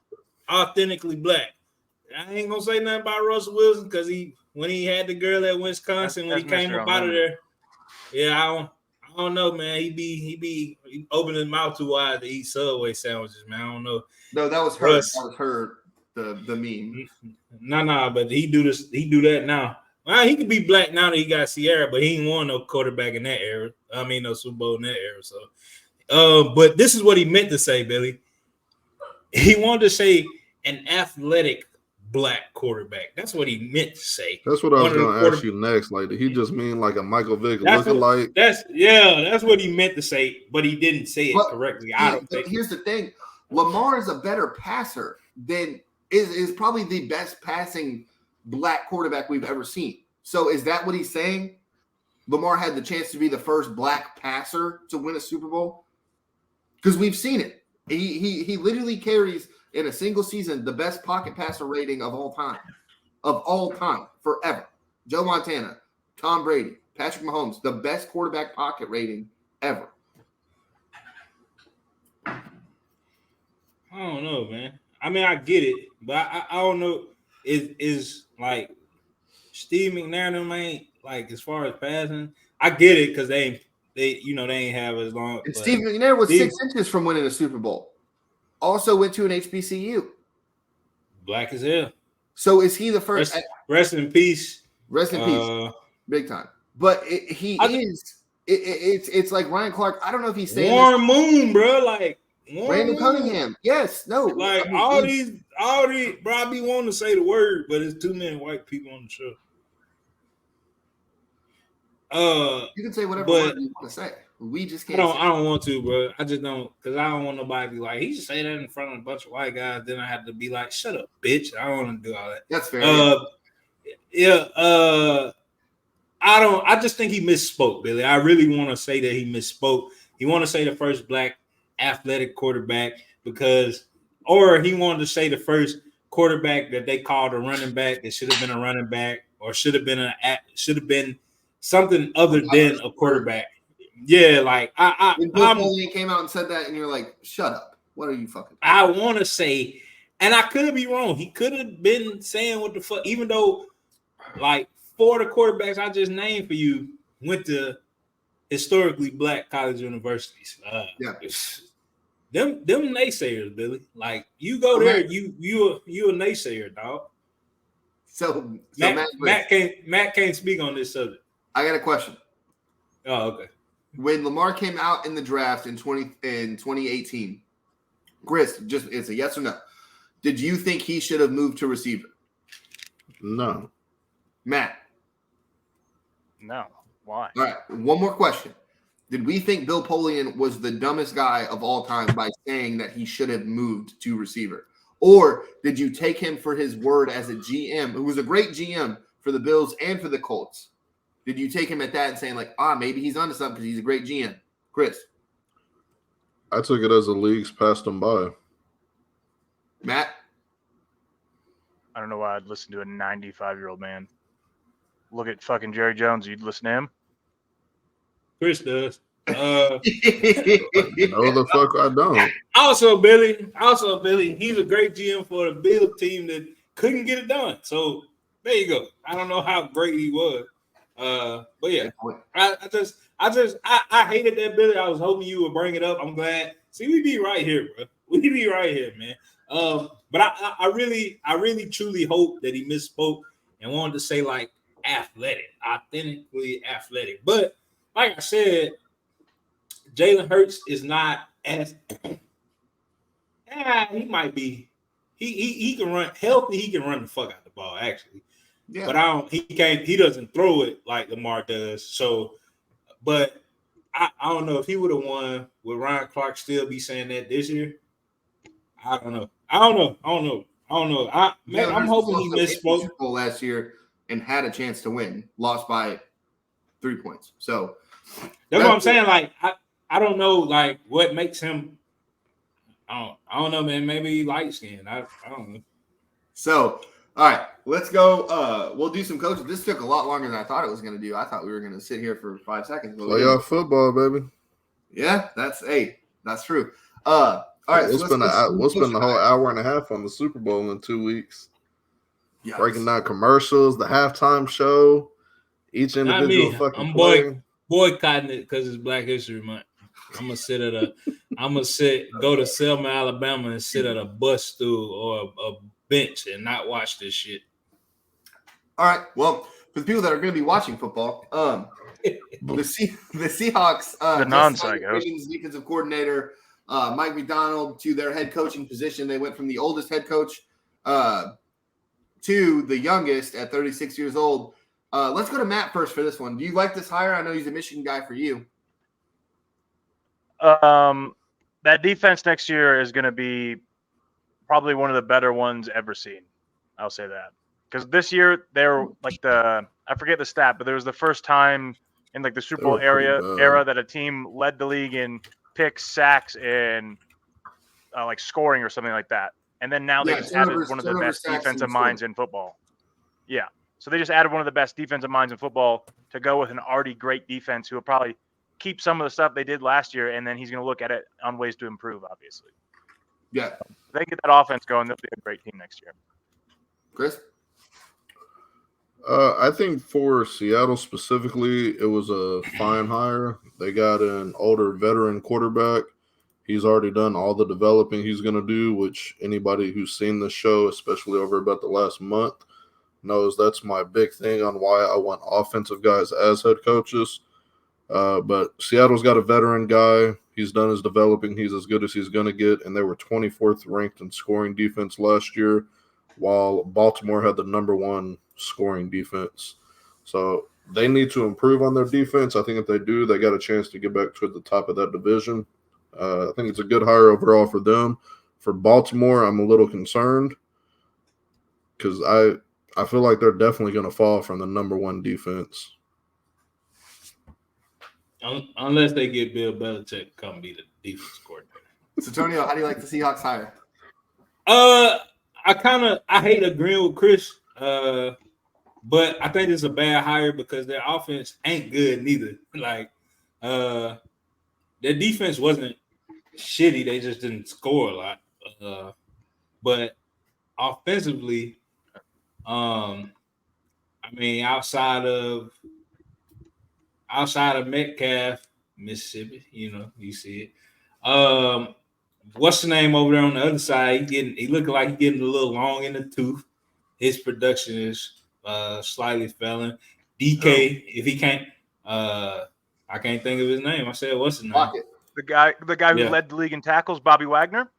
authentically black. I ain't gonna say nothing about Russell Wilson because when he had the girl at Wisconsin, when he came up out of there, I don't know, man. He be opening his mouth too wide to eat Subway sandwiches, man. I don't know. No, that was her. That was her. The meme. No, but he do this. He do that now. Well, he could be black now that he got Sierra, but he ain't won no quarterback in that era. I mean, no Super Bowl in that era. So, but this is what he meant to say, Billy. He wanted to say an athletic black quarterback. That's what he meant to say. That's what I was going to ask you next. Like, did he just mean like a Michael Vick lookalike? That's what he meant to say, but he didn't say it correctly. I don't think. Here's the thing: Lamar is a better passer than is probably the best passing black quarterback we've ever seen. So is that what he's saying? Lamar had the chance to be the first black passer to win a Super Bowl? Because we've seen it. He literally carries in a single season the best pocket passer rating of all time, forever. Joe Montana, Tom Brady, Patrick Mahomes, the best quarterback pocket rating ever. I don't know, man. I mean, I get it, but I don't know. Is like Steve McNair ain't like as far as passing. I get it because they ain't have as long. And Steve McNair was 6 inches from winning a Super Bowl. Also went to an HBCU. Black as hell. So is he the first? Rest in peace. Rest in peace. Big time. But it's like Ryan Clark. I don't know if he's saying Warren Moon, bro. Like Randall Cunningham. Yes. No. Like all these, bro, I be wanting to say the word, but it's too many white people on the show. You can say whatever word you want to say. We just can't. I don't want to, bro. I just don't, because I don't want nobody to be like, he just say that in front of a bunch of white guys. Then I have to be like, shut up, bitch. I don't want to do all that. That's fair. I just think he misspoke, Billy. I really want to say that he misspoke. He want to say the first black athletic quarterback or he wanted to say the first quarterback that they called a running back that should have been a running back or should have been something other than a quarterback. Yeah, like when Bill Polian came out and said that, and you're like, shut up. What are you fucking? I want to say, and I could be wrong. He could have been saying what the fuck, even though like 4 of the quarterbacks I just named for you went to historically black college universities. Them naysayers, Billy. Like you go there, you a naysayer, dog. So Matt can't speak on this subject. I got a question. Oh, okay. When Lamar came out in the draft in 2018, Chris, just it's a yes or no. Did you think he should have moved to receiver? No. Matt? No. Why? All right. One more question. Did we think Bill Polian was the dumbest guy of all time by saying that he should have moved to receiver? Or did you take him for his word as a GM, who was a great GM for the Bills and for the Colts? Did you take him at that and saying like, maybe he's onto something because he's a great GM? Chris? I took it as the leagues passed him by. Matt? I don't know why I'd listen to a 95-year-old man. Look at fucking Jerry Jones. You'd listen to him? Chris does. No, the fuck I don't. Also, Billy, he's a great GM for a Bill team that couldn't get it done. So there you go. I don't know how great he was. But yeah, I hated that, Billy. I was hoping you would bring it up. I'm glad. See, we be right here, bro. We be right here, man. But I really truly hope that he misspoke and wanted to say like authentically athletic. But like I said, Jalen Hurts is not as he might be. He can run healthy. He can run the fuck out the ball actually. Yeah. But he doesn't throw it like Lamar does. So, but I don't know if he would have won. Would Ryan Clark still be saying that this year? I don't know. I'm hoping he misspoke. Super Bowl last year and had a chance to win, lost by 3 points. So that's what I'm saying. Like I don't know like what makes him. I don't know, man. Maybe light skinned. I don't know. So. All right, let's go. We'll do some coaches. This took a lot longer than I thought it was going to do. I thought we were going to sit here for 5 seconds. Playoff football, baby. Yeah, that's true. All right, we'll spend the whole hour and a half on the Super Bowl in 2 weeks. Yikes. Breaking down commercials, the halftime show, each individual fucking play. Boycotting it because it's Black History Month. I'm gonna go to Selma, Alabama, and sit at a bus stool or a bench and not watch this shit. All right. Well, for the people that are going to be watching football, the Seahawks, the non-psychos, defensive coordinator Mike McDonald to their head coaching position. They went from the oldest head coach to the youngest at 36 years old. Let's go to Matt first for this one. Do you like this hire? I know he's a Michigan guy for you. That defense next year is going to be probably one of the better ones ever seen. I'll say that. Because this year, they were like I forget the stat, but there was the first time in like the Super Bowl era that a team led the league in picks, sacks, and like scoring or something like that. And then now they just added one of the best defensive minds in football. Yeah. So they just added one of the best defensive minds in football to go with an already great defense who will probably keep some of the stuff they did last year, and then he's going to look at it on ways to improve, obviously. Yeah. If they get that offense going, they'll be a great team next year. Chris? I think for Seattle specifically, it was a fine hire. They got an older veteran quarterback. He's already done all the developing he's going to do, which anybody who's seen the show, especially over about the last month, knows that's my big thing on why I want offensive guys as head coaches. But Seattle's got a veteran guy. He's done his developing. He's as good as he's going to get. And they were 24th ranked in scoring defense last year, while Baltimore had the number 1 scoring defense. So they need to improve on their defense. I think if they do, they got a chance to get back to the top of that division. I think it's a good hire overall for them. For Baltimore, I'm a little concerned because I feel like they're definitely going to fall from the number 1 defense. Unless they get Bill Belichick to come be the defense coordinator. So, Antonio, how do you like the Seahawks hire? I hate agreeing with Chris, but I think it's a bad hire because their offense ain't good neither. Like, their defense wasn't shitty; they just didn't score a lot. But offensively, I mean, outside of Metcalf, Mississippi, you see it. What's the name over there on the other side? He looking like he's getting a little long in the tooth. His production is slightly failing. DK, if he can't, I can't think of his name. I said, what's his name? The guy who led the league in tackles, Bobby Wagner.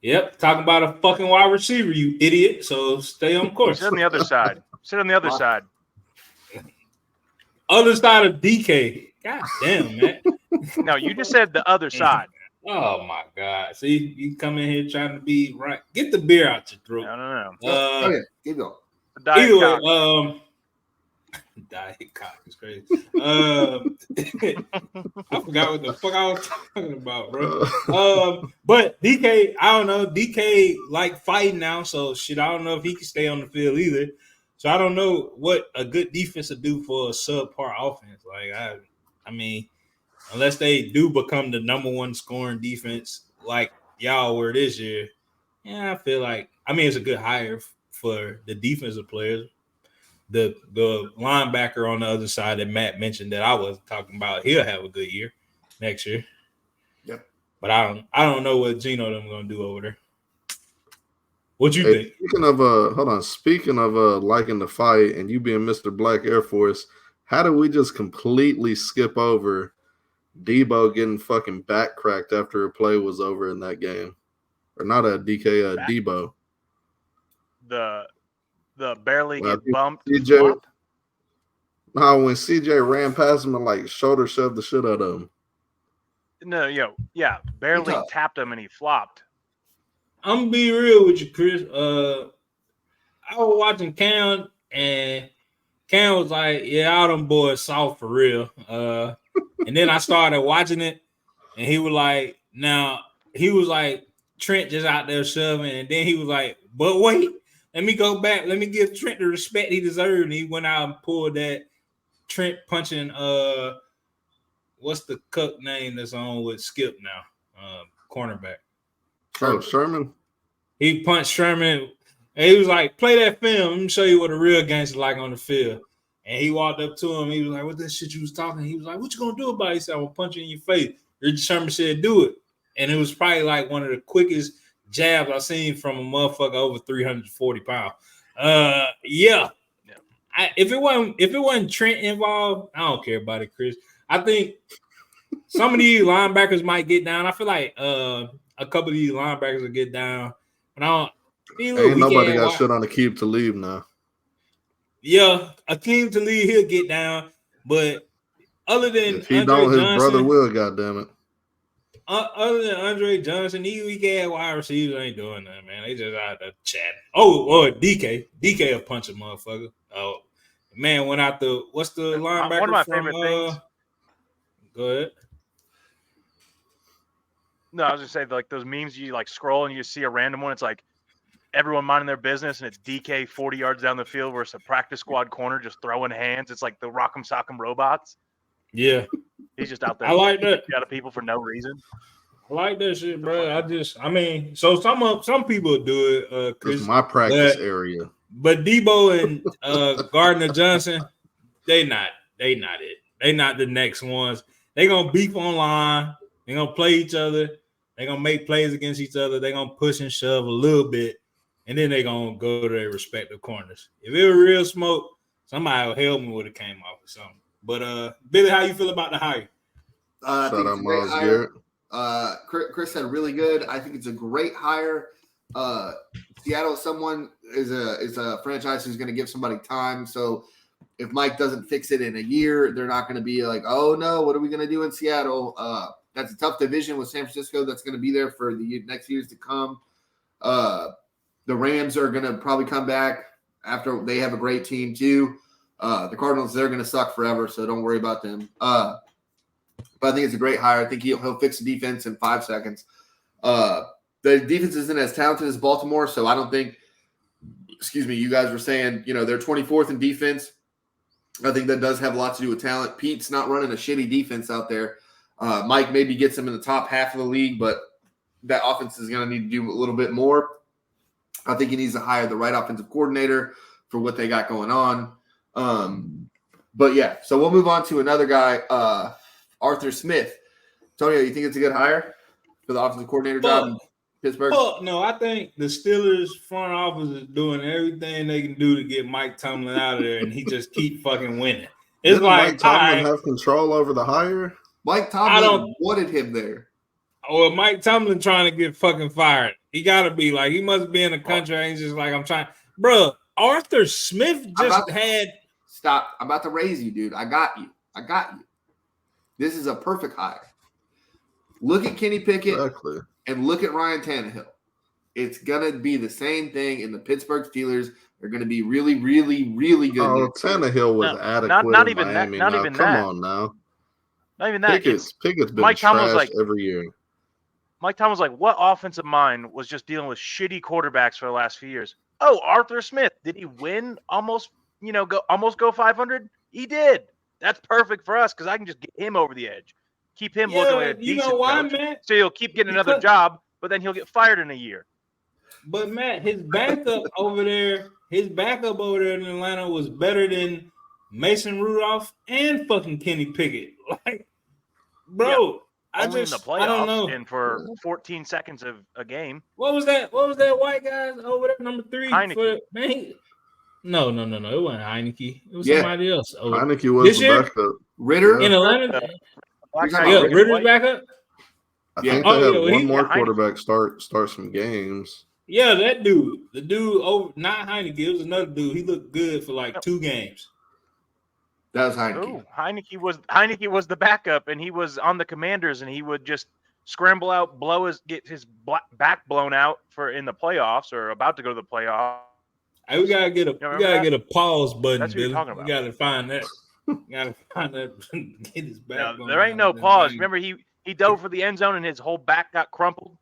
Yep, talking about a fucking wide receiver, you idiot. So stay on course. Sit on the other side. Sit on the other side. Other side of DK. God damn, man. No, you just said the other side. Oh my God. See, you come in here trying to be right. Get the beer out your throat. No. Go ahead. Keep going. The Diet Either Coke. way, Diet Cock is crazy. I forgot what the fuck I was talking about, bro. But DK, I don't know. DK like fighting now, so shit. I don't know if he can stay on the field either. So I don't know what a good defense would do for a subpar offense. Like I mean, unless they do become the number one scoring defense, like y'all were this year. Yeah, I feel like it's a good hire for the defensive players. The linebacker on the other side that Matt mentioned that I was talking about, he'll have a good year next year. Yep. But I don't know what Gino them gonna do over there. What you think? Speaking of liking the fight and you being Mr. Black Air Force, how did we just completely skip over Debo getting fucking back cracked after a play was over in that game? Or not a DK, Debo. The barely Well, get bumped. CJ, no, when CJ ran past him and like shoulder shoved the shit out of him. No, barely tapped him and he flopped. I'm gonna be real with you, Chris. I was watching Cam and Cam was like, "Yeah, all them boys soft for real." And then I started watching it, and he was like, Trent just out there shoving, and then he was like, "But wait. Let me go back. Let me give Trent the respect he deserved." And he went out and pulled that Trent punching what's the cook name that's on with Skip now? Cornerback. Oh, Sherman. He punched Sherman. And he was like, "Play that film. Let me show you what a real gangster like on the field." And he walked up to him. He was like, "What that shit you was talking?" He was like, "What you gonna do about it?" He said, "I'm gonna punch you in your face." Richard Sherman said, "Do it." And it was probably like one of the quickest jabs I've seen from a motherfucker over 340 pounds. If it wasn't Trent involved, I don't care about it, Chris. I think some of these linebackers might get down. I feel like a couple of these linebackers will get down. But I don't. Ain't nobody got shit on the keep to leave now. Yeah, Akeem to leave, he'll get down. But other than if he Andre don't, his Johnson, brother will. Goddamn it. Other than Andre Johnson, these weak ass wide receivers ain't doing nothing, man. They just out there chatting. Or DK will punch a motherfucker. Oh man, went out the what's the linebacker one of my from? Favorite things. Go ahead. No, I was just saying, like those memes you like scroll and you see a random one. It's like everyone minding their business, and it's DK 40 yards down the field where it's a practice squad corner just throwing hands. It's like the Rock'em Sock'em robots. Yeah. He's just out there. I like that. Out of people for no reason. I like that shit, bro. So some people do it. Chris, it's my practice area. But Debo and Gardner Johnson, they not it. They not the next ones. They gonna beef online. They gonna play each other. They gonna make plays against each other. They gonna push and shove a little bit, and then they gonna go to their respective corners. If it was real smoke, somebody will help me would have came off or something. But Billy, how you feel about the hire? I think it's a great hire. Chris said really good. I think it's a great hire. Seattle is a franchise who's going to give somebody time. So if Mike doesn't fix it in a year, they're not going to be like, "Oh no, what are we going to do in Seattle?" That's a tough division with San Francisco. That's going to be there for the next years to come. The Rams are going to probably come back after they have a great team too. The Cardinals, they're going to suck forever, so don't worry about them. But I think it's a great hire. I think he'll fix the defense in 5 seconds. The defense isn't as talented as Baltimore, so I don't think – you guys were saying, they're 24th in defense. I think that does have a lot to do with talent. Pete's not running a shitty defense out there. Mike maybe gets him in the top half of the league, but that offense is going to need to do a little bit more. I think he needs to hire the right offensive coordinator for what they got going on. But yeah, so we'll move on to another guy, Arthur Smith. Antonio, you think it's a good hire for the offensive coordinator job in Pittsburgh? No, I think the Steelers front office is doing everything they can do to get Mike Tomlin out of there, and he just keep fucking winning. It's Didn't like Mike Tomlin have control over the hire? Mike Tomlin wanted him there. Or Mike Tomlin trying to get fucking fired. He got to be like, he must be in a country and he's just like, I'm trying. Bro, Arthur Smith just had. Stop. I'm about to raise you, dude. I got you. This is a perfect hire. Look at Kenny Pickett Exactly. and look at Ryan Tannehill. It's going to be the same thing, and the Pittsburgh Steelers are going to be really, really, really good. Oh, Tannehill was No, adequate not in even that- Miami. not Now, even come that. on now. Not even that. Pickett's been Mike Tomlin's trashed like- every year. Mike Tomlin's like, what offensive mind was just dealing with shitty quarterbacks for the last few years? Oh, Arthur Smith. Did he win almost go 500? He did. That's perfect for us because I can just get him over the edge. Keep him looking like a you decent know why, coach. Matt? So he'll keep getting another job, but then he'll get fired in a year. But Matt, his backup over there in Atlanta was better than Mason Rudolph and fucking Kenny Pickett. Like, bro, Only in the playoffs I don't know. and for 14 seconds of a game. What was that white guy over there, number 3? Heineke. No. It wasn't Heineke. It was Yeah. somebody else. Heineke was This the year? backup. Ritter, In Atlanta? Black talking guy, about red, Ritter's white. backup? I Yeah. think they had Oh, yeah, one more Heineke. quarterback start some games. Yeah, that dude. The dude over, not Heineke. It was another dude. He looked good for like 2 games. that was Heineke. Ooh, Heineke was the backup, and he was on the Commanders, and he would just scramble out, get his back blown out in the playoffs or about to go to the playoffs. Hey, we gotta get a pause button, That's what you're Billy. talking We about. gotta find that. Get his back. No, going there ain't out. no pause. Remember, he dove for the end zone, and his whole back got crumpled.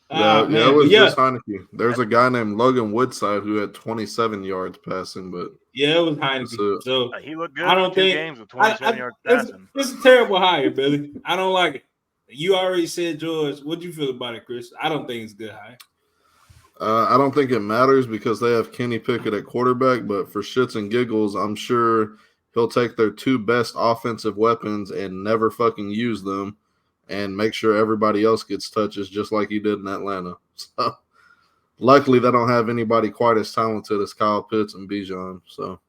Yeah, Man, it was but yeah, just Heineke. There's a guy named Logan Woodside who had 27 yards passing, but yeah, it was That's Heineke. it. So He looked good. I don't for 2 think- games with 27 yards it's passing. a terrible hire, Billy. I don't like it. You already said, George. What do you feel about it, Chris? I don't think it's a good hire. I don't think it matters because they have Kenny Pickett at quarterback, but for shits and giggles, I'm sure he'll take their 2 best offensive weapons and never fucking use them and make sure everybody else gets touches just like he did in Atlanta. So luckily they don't have anybody quite as talented as Kyle Pitts and Bijan. So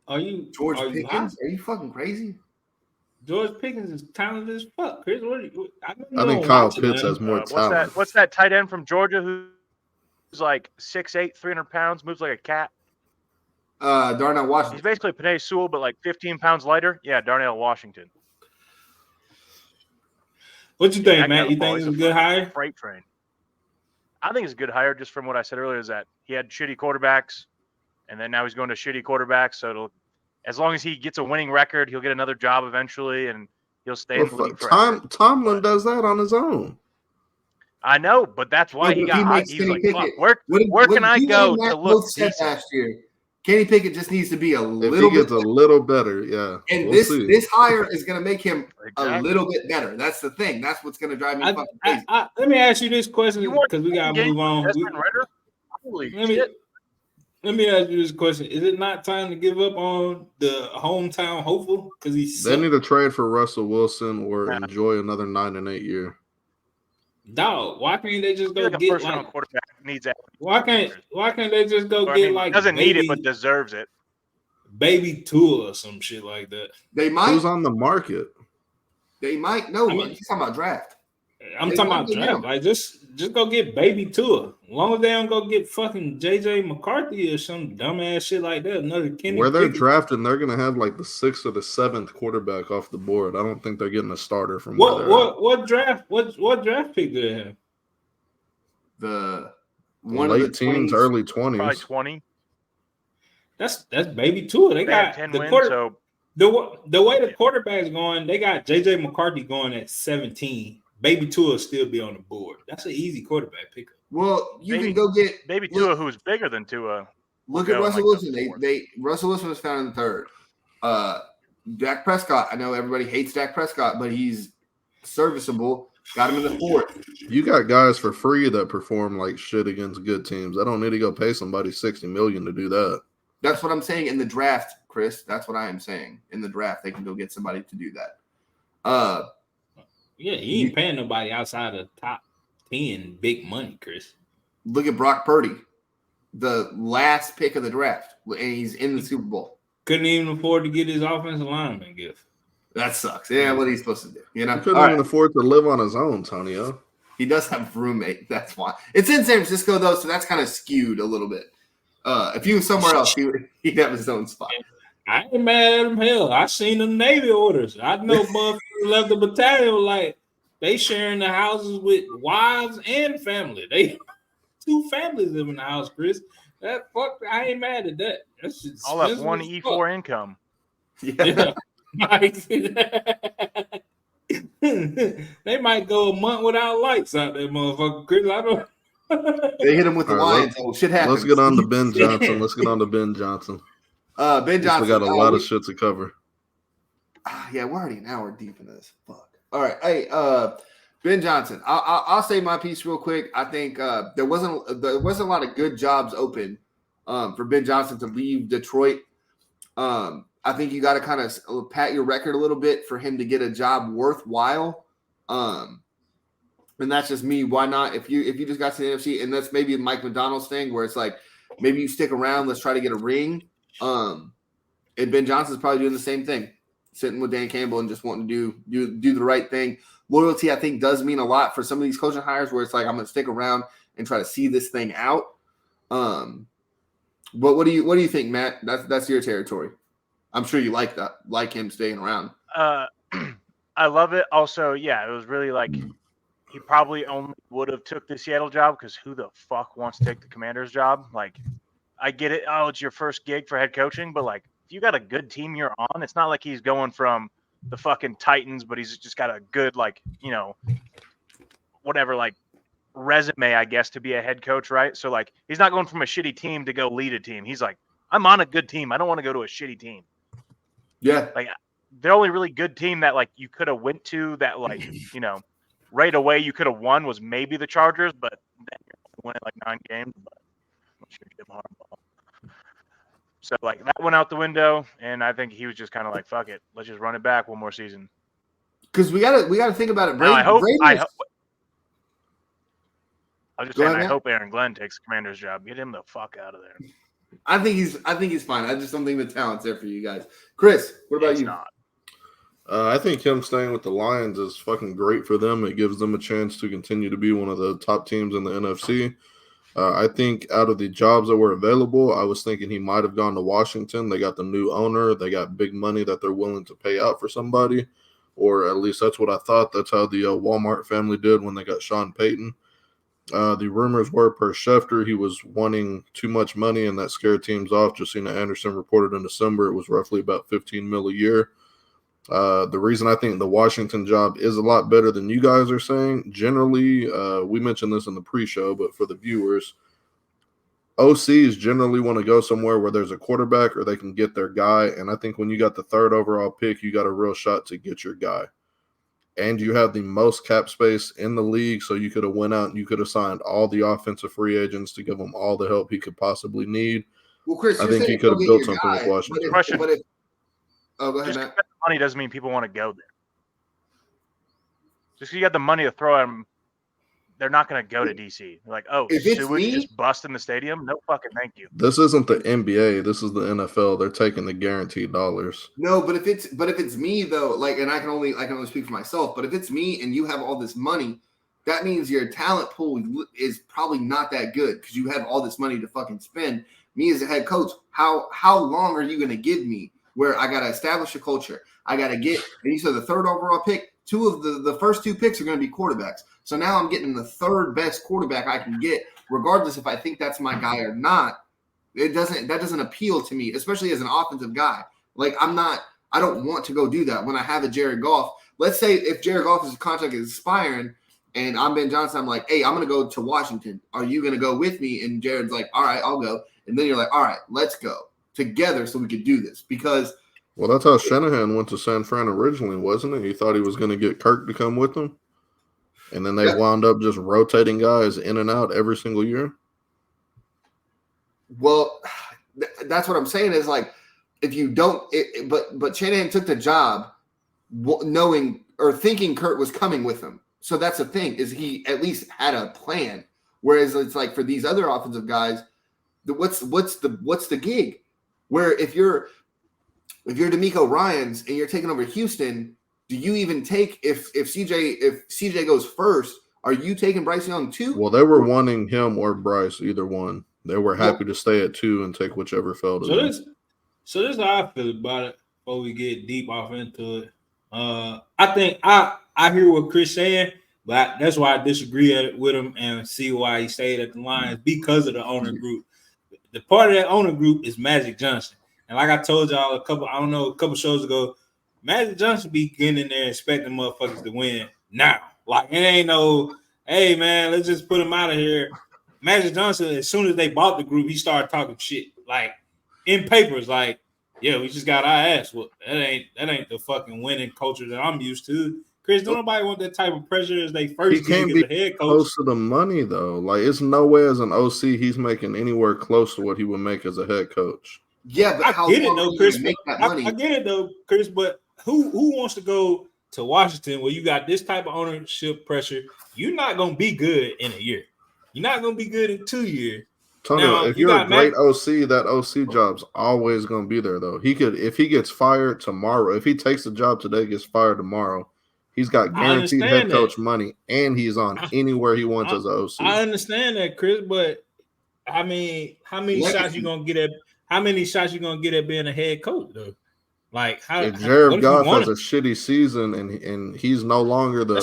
George are you Pickens? Are you fucking crazy? George Pickens is talented as fuck, Chris. I think Kyle Pitts has more What's talent. that tight end from Georgia who's like 6'8", 300 pounds, moves like a cat? Darnell He's Washington. basically Penei Sewell, but like 15 pounds lighter. Yeah, Darnell Washington. What you think, That Matt? guy You ball, think he's it's a good hire? Freight train. I think it's a good hire just from what I said earlier is that he had shitty quarterbacks, and then now he's going to shitty quarterbacks. So as long as he gets a winning record, he'll get another job eventually, and he'll stay in the league forever. Tomlin does that on his own. I know, but that's why he got hot. He was like, fuck, where can I go to look decent? Last year, Kenny Pickett just needs to be a If little he gets bit a little better, yeah. and we'll this see. this hire is going to make him Exactly. a little bit better. That's the thing. That's what's going to drive me fucking crazy. Let me ask you this question because we gotta move on. Desmond Ridder? Holy Let me- shit. Let me ask you this question: is it not time to give up on the hometown hopeful? Because They need to trade for Russell Wilson or enjoy another 9-8 year. dog. Why can't they just I feel go like a get first-round like? quarterback needs that. Why can't they just go I get mean, like doesn't need it, baby, but deserves it. baby Tua or some shit like that? They might. Who's on the market? They might. No, I mean- he's talking about draft. I'm They talking might about get draft. him. Like just go get baby Tua. As long as they don't go get fucking JJ McCarthy or some dumbass shit like that. Another Kenny Where they're Pickett. drafting, they're going to have like the 6th or the 7th quarterback off the board. I don't think they're getting a starter from where they're at. What draft pick do they have? The one of Late the teens, 20s. early Probably 20s. 20. That's baby Tua. They They have got 10 the wins, quarter. so The way the quarterback's going, they got JJ McCarthy going at 17. Baby Tua will still be on the board. That's an easy quarterback pickup. Well, you Maybe- can go get maybe look- Tua, who's bigger than Tua. Look go at in, Russell like, the Wilson. fourth. Russell Wilson was found in the 3rd. Dak Prescott. I know everybody hates Dak Prescott, but he's serviceable. Got him in the 4th. You got guys for free that perform like shit against good teams. I don't need to go pay somebody $60 million to do that. That's what I'm saying in the draft, Chris. That's what I am saying. In the draft, they can go get somebody to do that. Yeah, he ain't paying nobody outside of top 10 big money, Chris. Look at Brock Purdy, the last pick of the draft, and he's in the Super Bowl. Couldn't even afford to get his offensive lineman gift. That sucks. Yeah, what he's supposed to do, you know? He couldn't All even right. afford to live on his own, Tonio. He does have a roommate. That's why. It's in San Francisco, though, so that's kind of skewed a little bit. If he was somewhere else, he'd have his own spot. I ain't mad at him. Hell, I seen them Navy orders. I know motherfuckers left the battalion like they sharing the houses with wives and family. They 2 families live in the house, Chris. That fuck, I ain't mad at that. That's just All up one E4 income. Yeah. They might go a month without lights out there, motherfucker. Chris, I don't. They hit him with the All right, Lions. Oh, shit happens. Let's get on to Ben Johnson. Ben Johnson. Ben Johnson. We got a lot of shit to cover. Yeah, we're already an hour deep in this. Fuck. All right. Hey, Ben Johnson. I'll say my piece real quick. I think there wasn't a lot of good jobs open for Ben Johnson to leave Detroit. I think you got to kind of pat your record a little bit for him to get a job worthwhile. And that's just me. Why not? If you just got to the NFC, and that's maybe Mike McDonald's thing, where it's like maybe you stick around, let's try to get a ring. And Ben Johnson's probably doing the same thing, sitting with Dan Campbell and just wanting to do the right thing. Loyalty, I think, does mean a lot for some of these coaching hires, where it's like I'm going to stick around and try to see this thing out. But what do you think, Matt? That's your territory. I'm sure you like that, like him staying around. I love it. Also, yeah, it was really like he probably only would have took the Seattle job because who the fuck wants to take the Commander's job? Like, I get it. Oh, it's your first gig for head coaching, but like, if you got a good team you're on, it's not like he's going from the fucking Titans, but he's just got a good, like, you know, whatever, like, resume, I guess, to be a head coach, right? So, like, he's not going from a shitty team to go lead a team. He's like, I'm on a good team. I don't want to go to a shitty team. Yeah. Like, the only really good team that, like, you could have went to that, like, you know, right away you could have won was maybe the Chargers, but then you're winning like 9 games. But I'm sure Jim Harbaugh. So, like, that went out the window, and I think he was just kind of like, fuck it. Let's just run it back one more season. Because we gotta think about it. Now, I was just saying, I hope Aaron Glenn takes the Commander's job. Get him the fuck out of there. I think he's fine. I just don't think the talent's there for you guys. Chris, what about you? Not. I think him staying with the Lions is fucking great for them. It gives them a chance to continue to be one of the top teams in the NFC. I think out of the jobs that were available, I was thinking he might have gone to Washington. They got the new owner. They got big money that they're willing to pay out for somebody, or at least that's what I thought. That's how the Walmart family did when they got Sean Payton. The rumors were per Schefter, he was wanting too much money, and that scared teams off. Justina Anderson reported in December it was roughly about $15 million a year. The reason I think the Washington job is a lot better than you guys are saying, generally, we mentioned this in the pre-show, but for the viewers, OCs generally want to go somewhere where there's a quarterback or they can get their guy. And I think when you got the 3rd overall pick, you got a real shot to get your guy. And you have the most cap space in the league, so you could have went out and you could have signed all the offensive free agents to give him all the help he could possibly need. Well, Chris, I think he could have built something with Washington. But if go ahead, just Matt. money doesn't mean people want to go there. Just because you got the money to throw at them, they're not going to go to DC. They're like, oh, If it's sewage me- just bust in the stadium? No fucking thank you. This isn't the NBA. This is the NFL. They're taking the guaranteed dollars. No, but if it's me though, like, and I can only speak for myself. But if it's me and you have all this money, that means your talent pool is probably not that good because you have all this money to fucking spend. Me as a head coach, how long are you going to give me where I got to establish a culture? I got to get, and you said the 3rd overall pick. 2 of the first 2 picks are going to be quarterbacks. So now I'm getting the 3rd best quarterback I can get, regardless if I think that's my guy or not. That doesn't appeal to me, especially as an offensive guy. Like I don't want to go do that when I have a Jared Goff. Let's say if Jared Goff's contract is expiring and I'm Ben Johnson, I'm like, hey, I'm going to go to Washington. Are you going to go with me? And Jared's like, all right, I'll go. And then you're like, all right, let's go together so we could do this because. Well, that's how Shanahan went to San Fran originally, wasn't it? He thought he was going to get Kirk to come with him. And then they wound up just rotating guys in and out every single year. Well, that's what I'm saying is like, if you don't, but Shanahan took the job knowing or thinking Kurt was coming with him. So that's the thing is he at least had a plan. Whereas it's like for these other offensive guys, what's the gig? Where if you're DeMeco Ryans and you're taking over Houston, do you even take if CJ goes first? Are you taking Bryce Young too? Well, they were wanting him or Bryce, either one. They were happy to stay at 2 and take whichever fell to them. So this is how I feel about it before we get deep off into it. I think I hear what Chris saying, but that's why I disagree with him and see why he stayed at the Lions because of the owner group. The part of that owner group is Magic Johnson. And like I told y'all a couple shows ago, Magic Johnson be getting in there expecting motherfuckers to win now. Like it ain't no, hey man, let's just put him out of here. Magic Johnson, as soon as they bought the group, he started talking shit. Like in papers, like, yeah, we just got our ass. Well, that ain't the fucking winning culture that I'm used to. Chris, don't nobody want that type of pressure as they first gig as a head coach. Close to the money though. Like it's no way as an OC he's making anywhere close to what he would make as a head coach. Yeah, but I get it though, Chris. Make that money? I get it though, Chris. But who wants to go to Washington where you got this type of ownership pressure? You're not gonna be good in a year. You're not gonna be good in 2 years. Tonyo, if you're a great OC, that OC job's always gonna be there though. He could, if he gets fired tomorrow, if he takes the job today, gets fired tomorrow, he's got guaranteed head coach money, and he's on anywhere he wants as an OC. I understand that, Chris, but I mean, how many shots you gonna get at? How many shots you gonna get at being a head coach though? Like, if Jared Goff has a shitty season and he's no longer the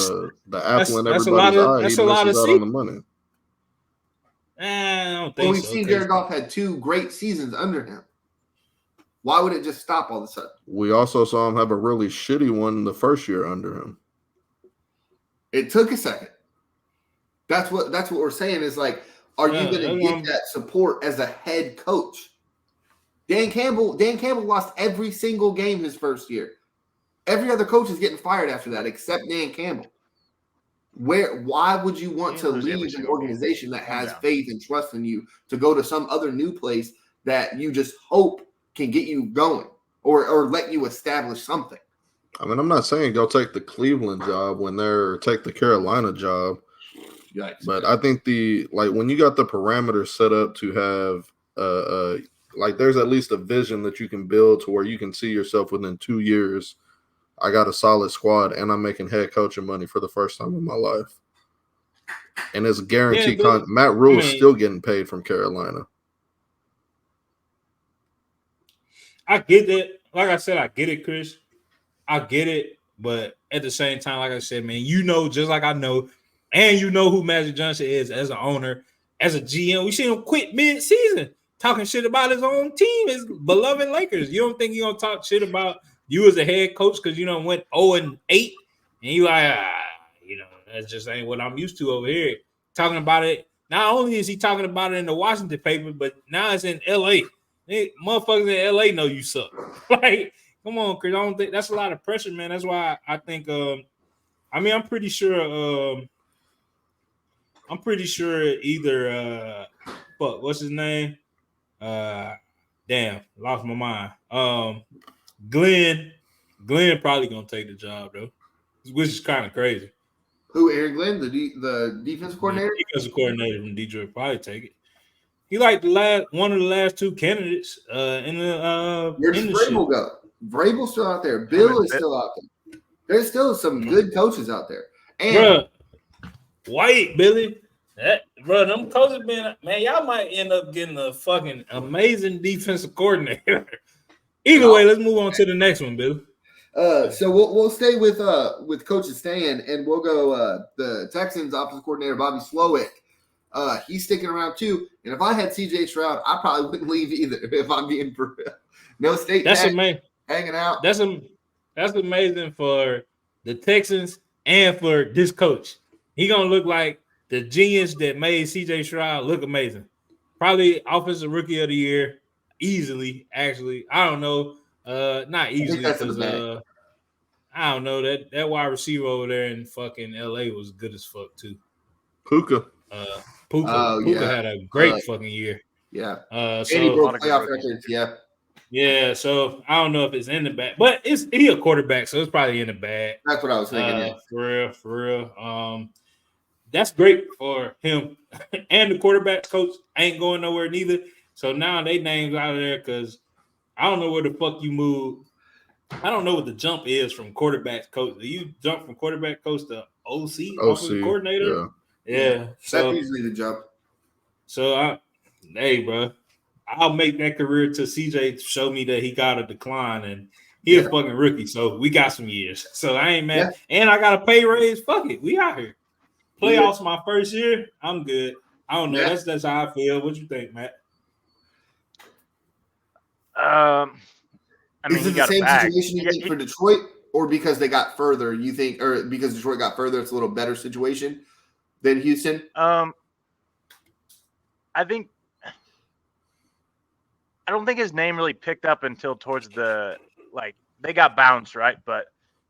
apple in everybody's eye, he misses out on the money. I don't think we've seen Jared Goff had 2 great seasons under him. Why would it just stop all of a sudden? We also saw him have a really shitty one the first year under him. It took a second. That's what we're saying is like, are you going to get that support as a head coach? Dan Campbell lost every single game his first year. Every other coach is getting fired after that, except Dan Campbell. Why would you want to leave an organization that has faith and trust in you to go to some other new place that you just hope can get you going or let you establish something? I mean, I'm not saying go take the Cleveland job take the Carolina job. Yikes. But I think when you got the parameters set up to have like there's at least a vision that you can build to where you can see yourself within 2 years. I got a solid squad, and I'm making head coaching money for the first time in my life. And it's guaranteed. Matt Rule is still getting paid from Carolina. I get that. Like I said, I get it, Chris. I get it. But at the same time, like I said, man, just like I know, and who Magic Johnson is as an owner, as a GM. We seen him quit mid-season talking shit about his own team, his beloved Lakers. You don't think he's going to talk shit about you as a head coach because you went 0-8 and you like, that just ain't what I'm used to over here. Talking about it. Not only is he talking about it in the Washington paper, but now it's in LA. Motherfuckers in LA know you suck. Like, come on, Chris. I don't think that's a lot of pressure, man. That's why I think I'm pretty sure either what's his name? Damn, lost my mind. Glenn probably gonna take the job though, which is kind of crazy. Who, Aaron Glenn, the defensive coordinator? The defensive coordinator from Detroit probably take it. He like one of the last 2 candidates in the. Where does Vrabel go? Vrabel's still out there. Bill is still out there. There's still some good coaches out there. And White Billy, them coaches been, man, y'all might end up getting a fucking amazing defensive coordinator. Either way, let's move on to the next one, Bill. So we'll stay with coaches staying, and we'll go the Texans offensive coordinator Bobby Slowick. He's sticking around too. And if I had CJ Stroud, I probably wouldn't leave either. If I'm being for real. No state. That's amazing. Hanging out. That's amazing for the Texans and for this coach. He gonna look like the genius that made CJ Stroud look amazing. Probably offensive rookie of the year. Easily, actually. I don't know. Not easily because I don't know that wide receiver over there in fucking LA was good as fuck too. Puka had a great fucking year. Yeah. So he broke playoff records. Yeah. Yeah. So I don't know if it's in the bag, but he a quarterback, so it's probably in the bag. That's what I was thinking. For real. That's great for him, and the quarterback coach ain't going nowhere neither. So now they names out of there because I don't know where the fuck you move. I don't know what the jump is from quarterback coach. Do you jump from quarterback coach to OC offensive coordinator? Yeah. So that's usually the jump. So, hey, bro, I'll make that career till CJ show me that he got a decline and he a fucking rookie. So we got some years. So I ain't mad. Yeah. And I got a pay raise. Fuck it. We out here. Playoffs my first year. I'm good. I don't know. That's how I feel. What you think, Matt? I mean, is it the same situation you think for Detroit, or because they got further, you think, or because Detroit got further, it's a little better situation than Houston? I don't think his name really picked up until towards the they got bounced, right? But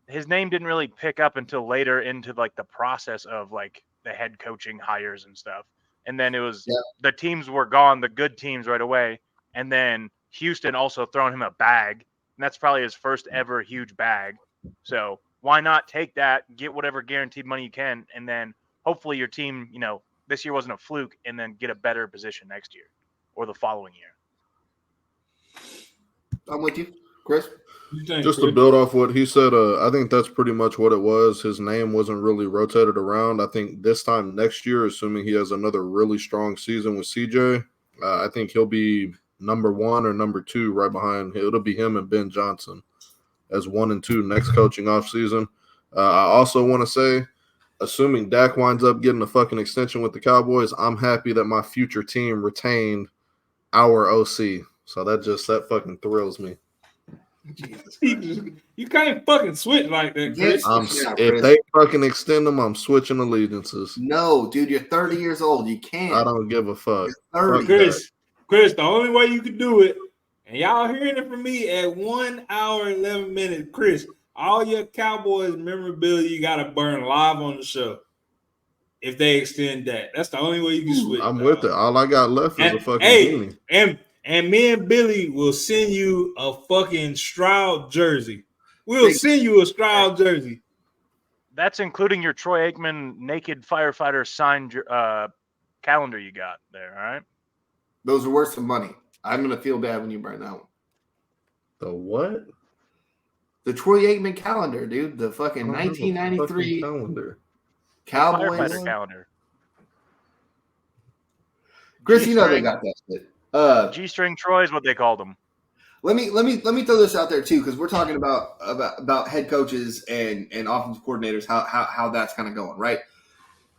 his name didn't really pick up until later into like the process of like the head coaching hires and stuff. And then it was the teams were gone, the good teams right away, and then Houston also throwing him a bag, and that's probably his first ever huge bag. So why not take that, get whatever guaranteed money you can, and then hopefully your team, this year wasn't a fluke, and then get a better position next year or the following year. I'm with you, Chris. Just to build off what he said, I think that's pretty much what it was. His name wasn't really rotated around. I think this time next year, assuming he has another really strong season with CJ, I think he'll be number 1 or number 2 right behind. It'll be him and Ben Johnson as 1 and 2 next coaching offseason. I also want to say, assuming Dak winds up getting a fucking extension with the Cowboys, I'm happy that my future team retained our OC. So that fucking thrills me. You can't fucking switch like that, Chris. If they fucking extend them, I'm switching allegiances. No, dude, you're 30 years old. You can't. I don't give a fuck. Chris, the only way you can do it, and y'all hearing it from me at 1 hour 11 minutes, Chris, all your Cowboys memorabilia you gotta burn live on the show. If they extend that, that's the only way you can switch. I'm with it. All I got left is a fucking beanie. And me and Billy will send you a fucking Stroud jersey. We'll send you a Stroud jersey. That's including your Troy Aikman naked firefighter signed calendar you got there, all right? Those are worth some money. I'm going to feel bad when you burn that one. The what? The Troy Aikman calendar, dude. The fucking 1993 calendar. Cowboys firefighter calendar. Chris, you know they got that shit. G-string Troy is what they called them. Let me throw this out there too, because we're talking about head coaches and offensive coordinators, how that's kind of going, right?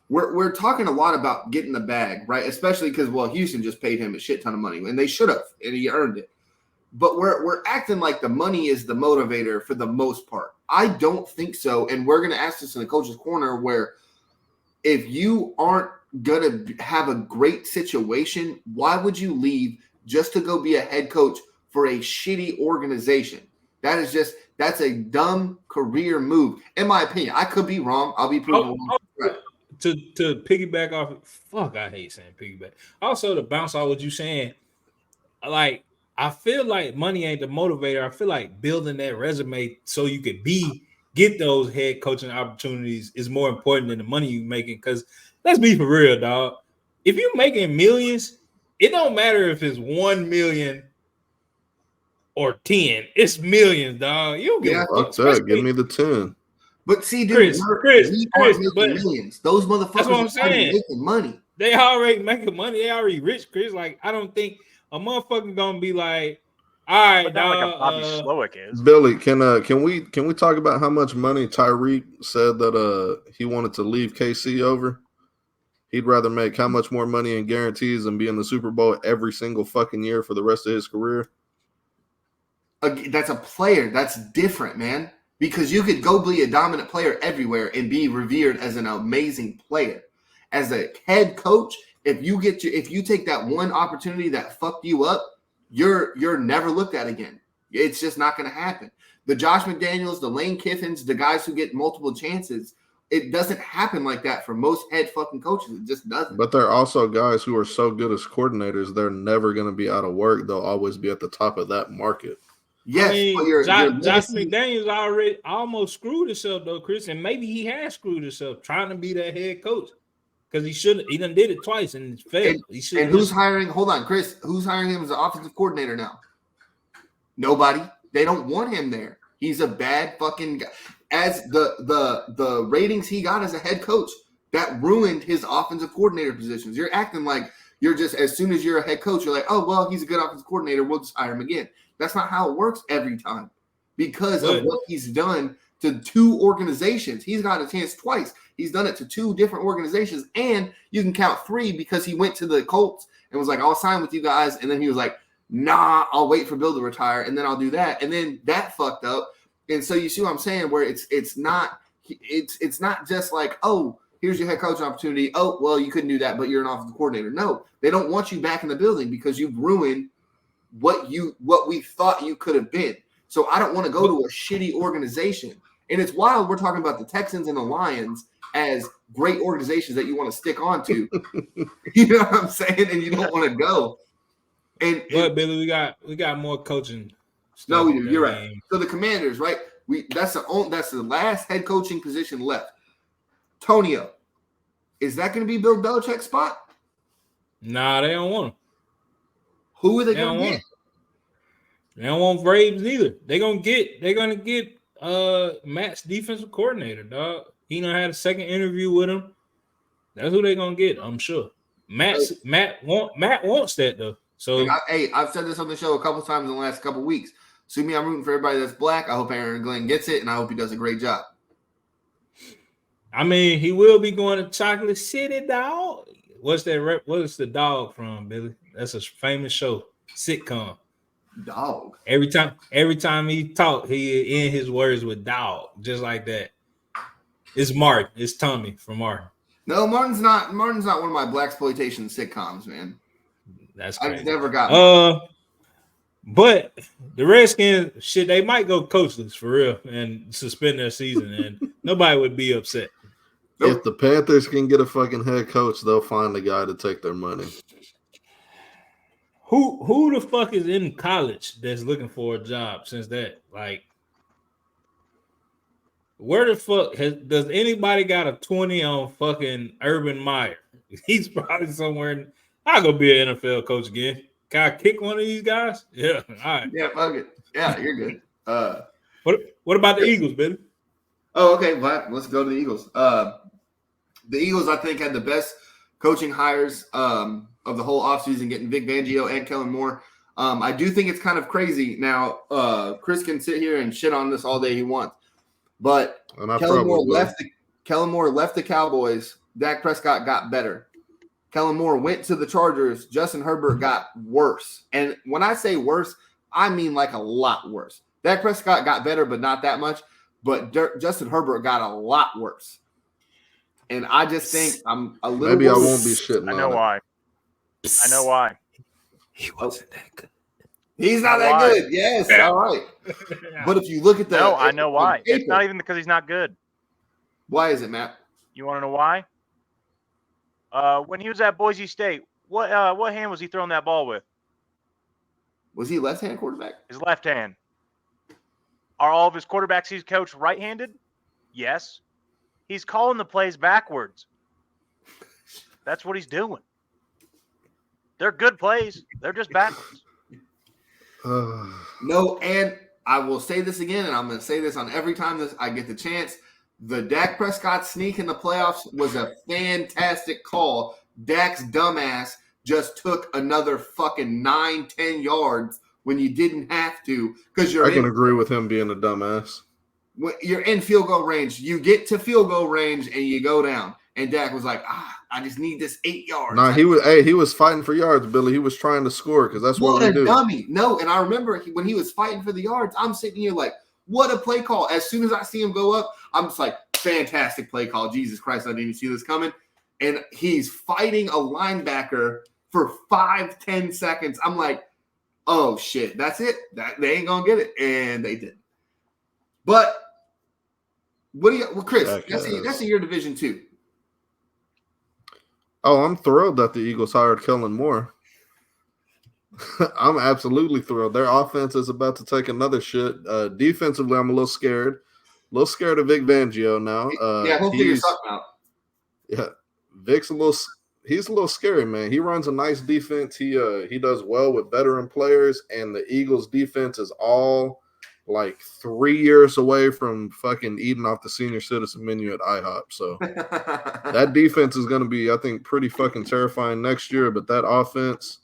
We're talking a lot about getting the bag, right? Especially because Houston just paid him a shit ton of money, and they should have, and he earned it. But we're acting like the money is the motivator for the most part. I don't think so, and we're going to ask this in the coach's corner, where if you aren't going to have a great situation, why would you leave just to go be a head coach for a shitty organization? That's a dumb career move, in my opinion. I could be wrong. I'll be proven wrong. Right. To piggyback off, fuck, I hate saying piggyback. Also, to bounce off what you saying, like, I feel like money ain't the motivator. I feel like building that resume so you could get those head coaching opportunities is more important than the money you making. Because let's be for real, dog. If you're making millions, it don't matter if it's 1 million or 10. It's millions, dog. You don't give a fuck. That. Give me the 10. But see, dude, Chris, making millions. Those motherfuckers are making money. They already making money. They already rich, Chris. Like, I don't think a motherfucker gonna be like, all right, dog. Like a Bobby Slowick is. Billy, can we talk about how much money Tyreek said that he wanted to leave KC over? He'd rather make how much more money in guarantees and be in the Super Bowl every single fucking year for the rest of his career? That's a player. That's different, man. Because you could go be a dominant player everywhere and be revered as an amazing player. As a head coach, if you take that one opportunity that fucked you up, you're never looked at again. It's just not going to happen. The Josh McDaniels, the Lane Kiffins, the guys who get multiple chances, it doesn't happen like that for most head fucking coaches. It just doesn't. But there are also guys who are so good as coordinators, they're never going to be out of work. They'll always be at the top of that market. Yes, I mean, Josh McDaniels already almost screwed himself though, Chris, and maybe he has screwed himself trying to be that head coach because he shouldn't. He done did it twice and failed. And who's hiring? Hold on, Chris. Who's hiring him as an offensive coordinator now? Nobody. They don't want him there. He's a bad fucking guy. As the ratings he got as a head coach, that ruined his offensive coordinator positions. You're acting like You're just, as soon as you're a head coach, you're like, oh, well, he's a good offensive coordinator. We'll just hire him again. That's not how it works every time because of what he's done to 2 organizations. He's got a chance twice. He's done it to 2 different organizations, and you can count 3 because he went to the Colts and was like, I'll sign with you guys. And then he was like, nah, I'll wait for Bill to retire, and then I'll do that. And then that fucked up. And so you see what I'm saying, where it's not just like, oh, here's your head coach opportunity. Oh, well, you couldn't do that, but you're an offensive coordinator. No, they don't want you back in the building because you've ruined what we thought you could have been. So I don't want to go to a shitty organization. And it's wild we're talking about the Texans and the Lions as great organizations that you want to stick on to. You know what I'm saying? And you don't want to go. But Billy, we got more coaching. No, we do. You're right. So the Commanders, right? That's the last head coaching position left. Tonio, is that going to be Bill Belichick's spot? Nah, they don't want him. Who are they going to get? They don't want Braves either. They're gonna get Matt's defensive coordinator, dog. He done had a second interview with him. That's who they're gonna get, I'm sure. Matt wants that though. So I've said this on the show a couple times in the last couple weeks. So I'm rooting for everybody that's black. I hope Aaron Glenn gets it, and I hope he does a great job. I mean, he will be going to Chocolate City, dog. What's the dog from, Billy? That's a famous show, sitcom. Dog. Every time he talk, he end his words with dog, just like that. It's Martin. It's Tommy from Martin. No, Martin's not one of my blaxploitation sitcoms, man. That's crazy. I've never got but the Redskins, shit, they might go coachless for real and suspend their season, and nobody would be upset. If the Panthers can get a fucking head coach, they'll find a guy to take their money. Who the fuck is in college that's looking for a job since that? Like, where the fuck does anybody got a 20 on fucking Urban Meyer? He's probably somewhere. I'll go be an NFL coach again. Can I kick one of these guys? Yeah, all right. Yeah, fuck it. Yeah, you're good. What about the Eagles, Billy? Oh, okay. Well, let's go to the Eagles. The Eagles, I think, had the best coaching hires of the whole offseason, getting Vic Fangio and Kellen Moore. I do think it's kind of crazy. Now, Chris can sit here and shit on this all day he wants, but Kellen Moore left the Cowboys. Dak Prescott got better. Kellen Moore went to the Chargers. Justin Herbert got worse. And when I say worse, I mean like a lot worse. Dak Prescott got better, but not that much. But Justin Herbert got a lot worse. And I just think I'm a little. Maybe I won't be shitting. I know why. I know why. He wasn't that good. He's not that good. Yes, yeah. All right. But if you look at that, I know why. It's not even because he's not good. Why is it, Matt? You want to know why? When he was at Boise State, what hand was he throwing that ball with? Was he left-hand quarterback? His left hand. Are all of his quarterbacks he's coached right-handed? Yes. He's calling the plays backwards. That's what he's doing. They're good plays. They're just backwards. No, and I will say this again, and I'm going to say this on every time I get the chance. The Dak Prescott sneak in the playoffs was a fantastic call. Dak's dumbass just took another fucking 9-10 yards when you didn't have to because I can agree with him being a dumbass. When you're in field goal range, you get to field goal range and you go down. And Dak was like, I just need this 8 yards. Nah, he was fighting for yards, Billy. He was trying to score because that's what we do. Dummy. No, and I remember when he was fighting for the yards, I'm sitting here like, what a play call. As soon as I see him go up, I'm just like, fantastic play call. Jesus Christ, I didn't even see this coming. And he's fighting a linebacker for 5-10 seconds. I'm like, oh, shit, that's it. They ain't going to get it. And they didn't. But what do you – Chris, that's in your division too. Oh, I'm thrilled that the Eagles hired Kellen Moore. I'm absolutely thrilled. Their offense is about to take another shit. Defensively, I'm a little scared. A little scared of Vic Fangio now. He'll figure something out. Yeah, Vic's he's a little scary, man. He runs a nice defense. He does well with veteran players, and the Eagles' defense is all like 3 years away from fucking eating off the senior citizen menu at IHOP. So that defense is going to be, I think, pretty fucking terrifying next year. But that offense,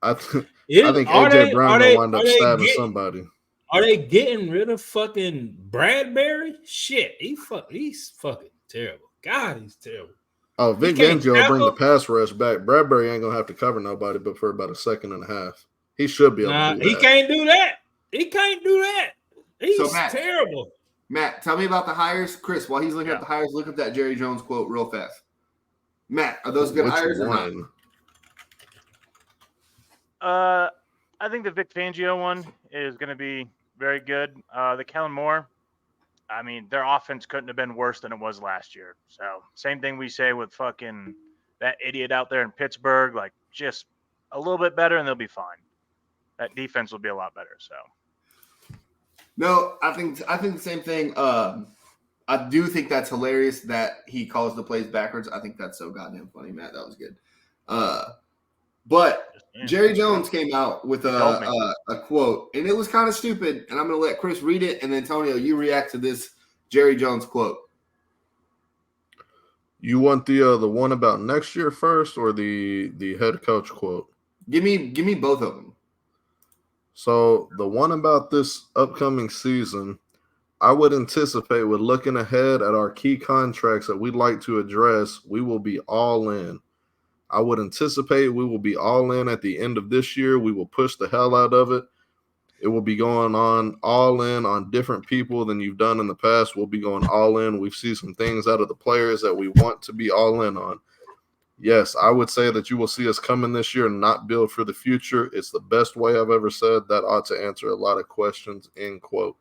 I think AJ Brown gonna wind up stabbing somebody. Are they getting rid of fucking Bradbury? Shit, he's fucking terrible. God, he's terrible. Oh, Vic Fangio will bring the pass rush back. Bradbury ain't gonna have to cover nobody but for about a second and a half. He should be able to do that. He can't do that. He can't do that. He's terrible. Matt, tell me about the hires. Chris, while he's looking at the hires, look up that Jerry Jones quote real fast. Matt, are those good hires or not? I think the Vic Fangio one is going to be very good. The Kellen Moore, I mean, their offense couldn't have been worse than it was last year. So same thing we say with fucking that idiot out there in Pittsburgh, like just a little bit better and they'll be fine. That defense will be a lot better. So. No, I think the same thing. I do think that's hilarious that he calls the plays backwards. I think that's so goddamn funny, Matt. That was good. But Jerry Jones came out with a quote, and it was kind of stupid. And I'm going to let Chris read it, and then Antonio, you react to this Jerry Jones quote. You want the one about next year first, or the head coach quote? Give me both of them. So the one about this upcoming season, I would anticipate with looking ahead at our key contracts that we'd like to address, we will be all in. I would anticipate we will be all in at the end of this year. We will push the hell out of it. It will be going on all in on different people than you've done in the past. We'll be going all in. We've seen some things out of the players that we want to be all in on. Yes, I would say that you will see us coming this year and not build for the future. It's the best way I've ever said. That ought to answer a lot of questions, end quote.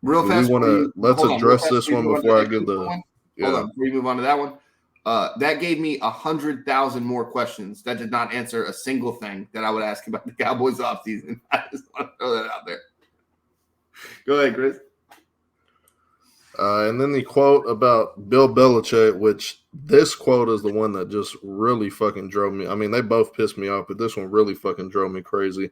Real fast. Let's address this one before I give the one. Hold on, before we move on to that one. That gave me 100,000 more questions. That did not answer a single thing that I would ask about the Cowboys offseason. I just want to throw that out there. Go ahead, Chris. And then the quote about Bill Belichick, which this quote is the one that just really fucking drove me. I mean, they both pissed me off, but this one really fucking drove me crazy.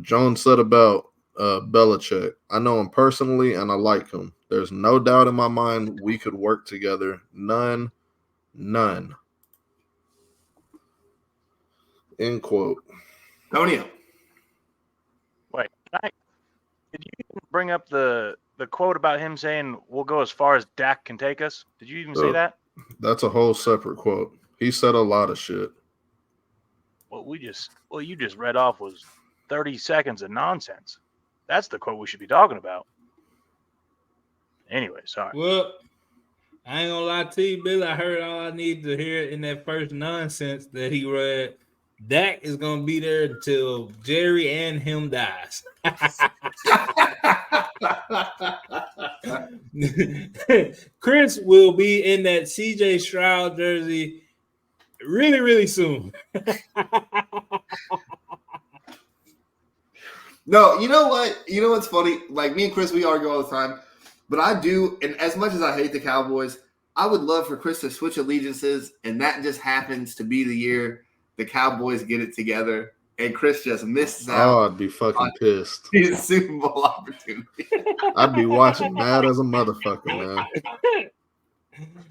Jones said about Belichick, I know him personally and I like him. There's no doubt in my mind we could work together. None. End quote. Antonio. Wait, did you even bring up the quote about him saying we'll go as far as Dak can take us? Did you even say that? That's a whole separate quote. He said a lot of shit. What you just read off was 30 seconds of nonsense. That's the quote we should be talking about. Anyway, sorry. Well, I ain't gonna lie to you, Billy. I heard all I needed to hear in that first nonsense that he read. Dak is gonna be there until Jerry and him dies. Chris will be in that CJ Stroud jersey really, really soon. No, you know what? You know what's funny? Like, me and Chris, we argue all the time. But I do, and as much as I hate the Cowboys, I would love for Chris to switch allegiances, and that just happens to be the year the Cowboys get it together, and Chris just misses out. Oh, I'd be fucking pissed. His Super Bowl opportunity. I'd be watching mad as a motherfucker, man.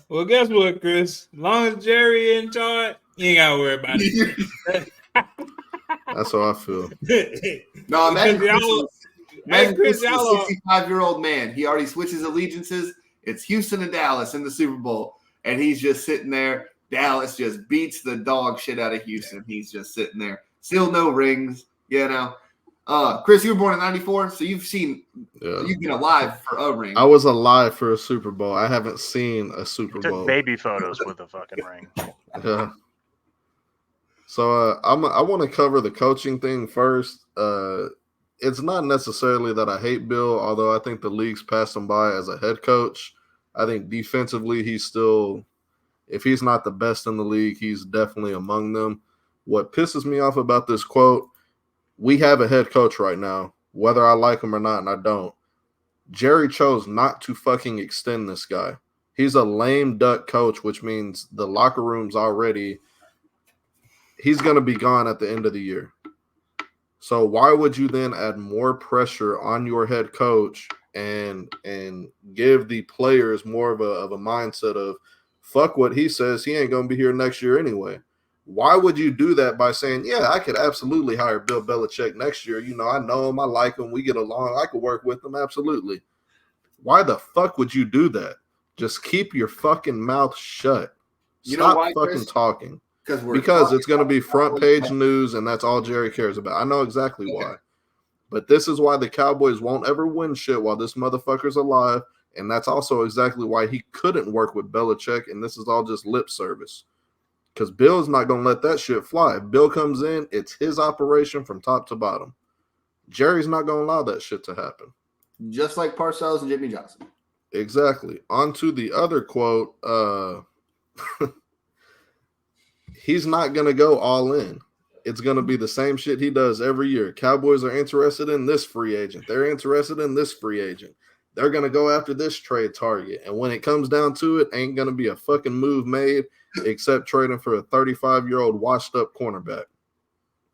Well, guess what, Chris? As long as Jerry in charge, you ain't gotta worry about it. That's how I feel. No, imagine Chris is a 65-year-old man. He already switches allegiances. It's Houston and Dallas in the Super Bowl, and he's just sitting there. Dallas just beats the dog shit out of Houston. He's just sitting there. Still no rings, you know. Chris, you were born in 94, so you've been alive for a ring. I was alive for a Super Bowl. I haven't seen a Super Bowl. Took baby photos with a fucking ring. Yeah. So I want to cover the coaching thing first. It's not necessarily that I hate Bill, although I think the league's passed him by as a head coach. I think defensively he's still, if he's not the best in the league, he's definitely among them. What pisses me off about this quote, we have a head coach right now, whether I like him or not, and I don't. Jerry chose not to fucking extend this guy. He's a lame duck coach, which means the locker room's already – he's going to be gone at the end of the year. So why would you then add more pressure on your head coach and give the players more of a mindset of fuck what he says, he ain't gonna be here next year anyway? Why would you do that by saying, yeah, I could absolutely hire Bill Belichick next year? You know, I know him, I like him, we get along, I could work with him, absolutely. Why the fuck would you do that? Just keep your fucking mouth shut. Stop fucking Chris? Talking. Because it's going to be front page news, and that's all Jerry cares about. I know exactly why. But this is why the Cowboys won't ever win shit while this motherfucker's alive, and that's also exactly why he couldn't work with Belichick, and this is all just lip service. Because Bill's not going to let that shit fly. If Bill comes in, it's his operation from top to bottom. Jerry's not going to allow that shit to happen. Just like Parcells and Jimmy Johnson. Exactly. On to the other quote. He's not going to go all in. It's going to be the same shit he does every year. Cowboys are interested in this free agent. They're interested in this free agent. They're going to go after this trade target. And when it comes down to it, ain't going to be a fucking move made except trading for a 35-year-old washed-up cornerback.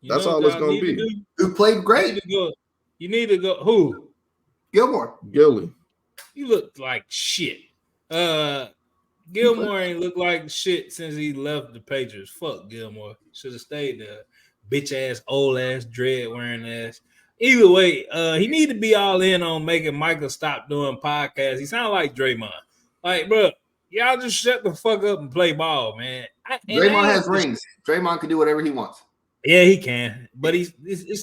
That's all it's going to be. Who played great. You need to go. Who? Gilly. You look like shit. Gilmore ain't looked like shit since he left the Patriots. Fuck Gilmore. Should have stayed there. Bitch ass, old ass, dread wearing ass. Either way, he need to be all in on making Michael stop doing podcasts. He sound like Draymond. Like, bro, y'all just shut the fuck up and play ball, man. Draymond has rings. Draymond can do whatever he wants. Yeah, he can, but it's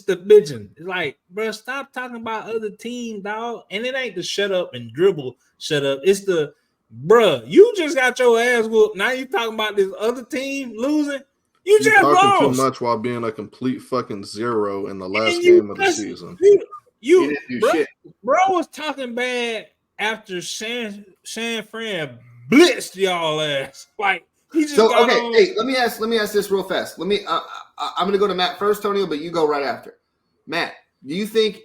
the bitching. It's like, bro, stop talking about other team, dog. And it ain't the shut up and dribble shut up. It's the, bro, you just got your ass whooped. Now you talking about this other team losing. You just talking too much while being a complete fucking zero in the last game of the season. Bro was talking bad after San Fran blitzed y'all ass. Like, he just got on. Hey, let me ask this real fast. I'm gonna go to Matt first, Tonio, but you go right after. Matt, do you think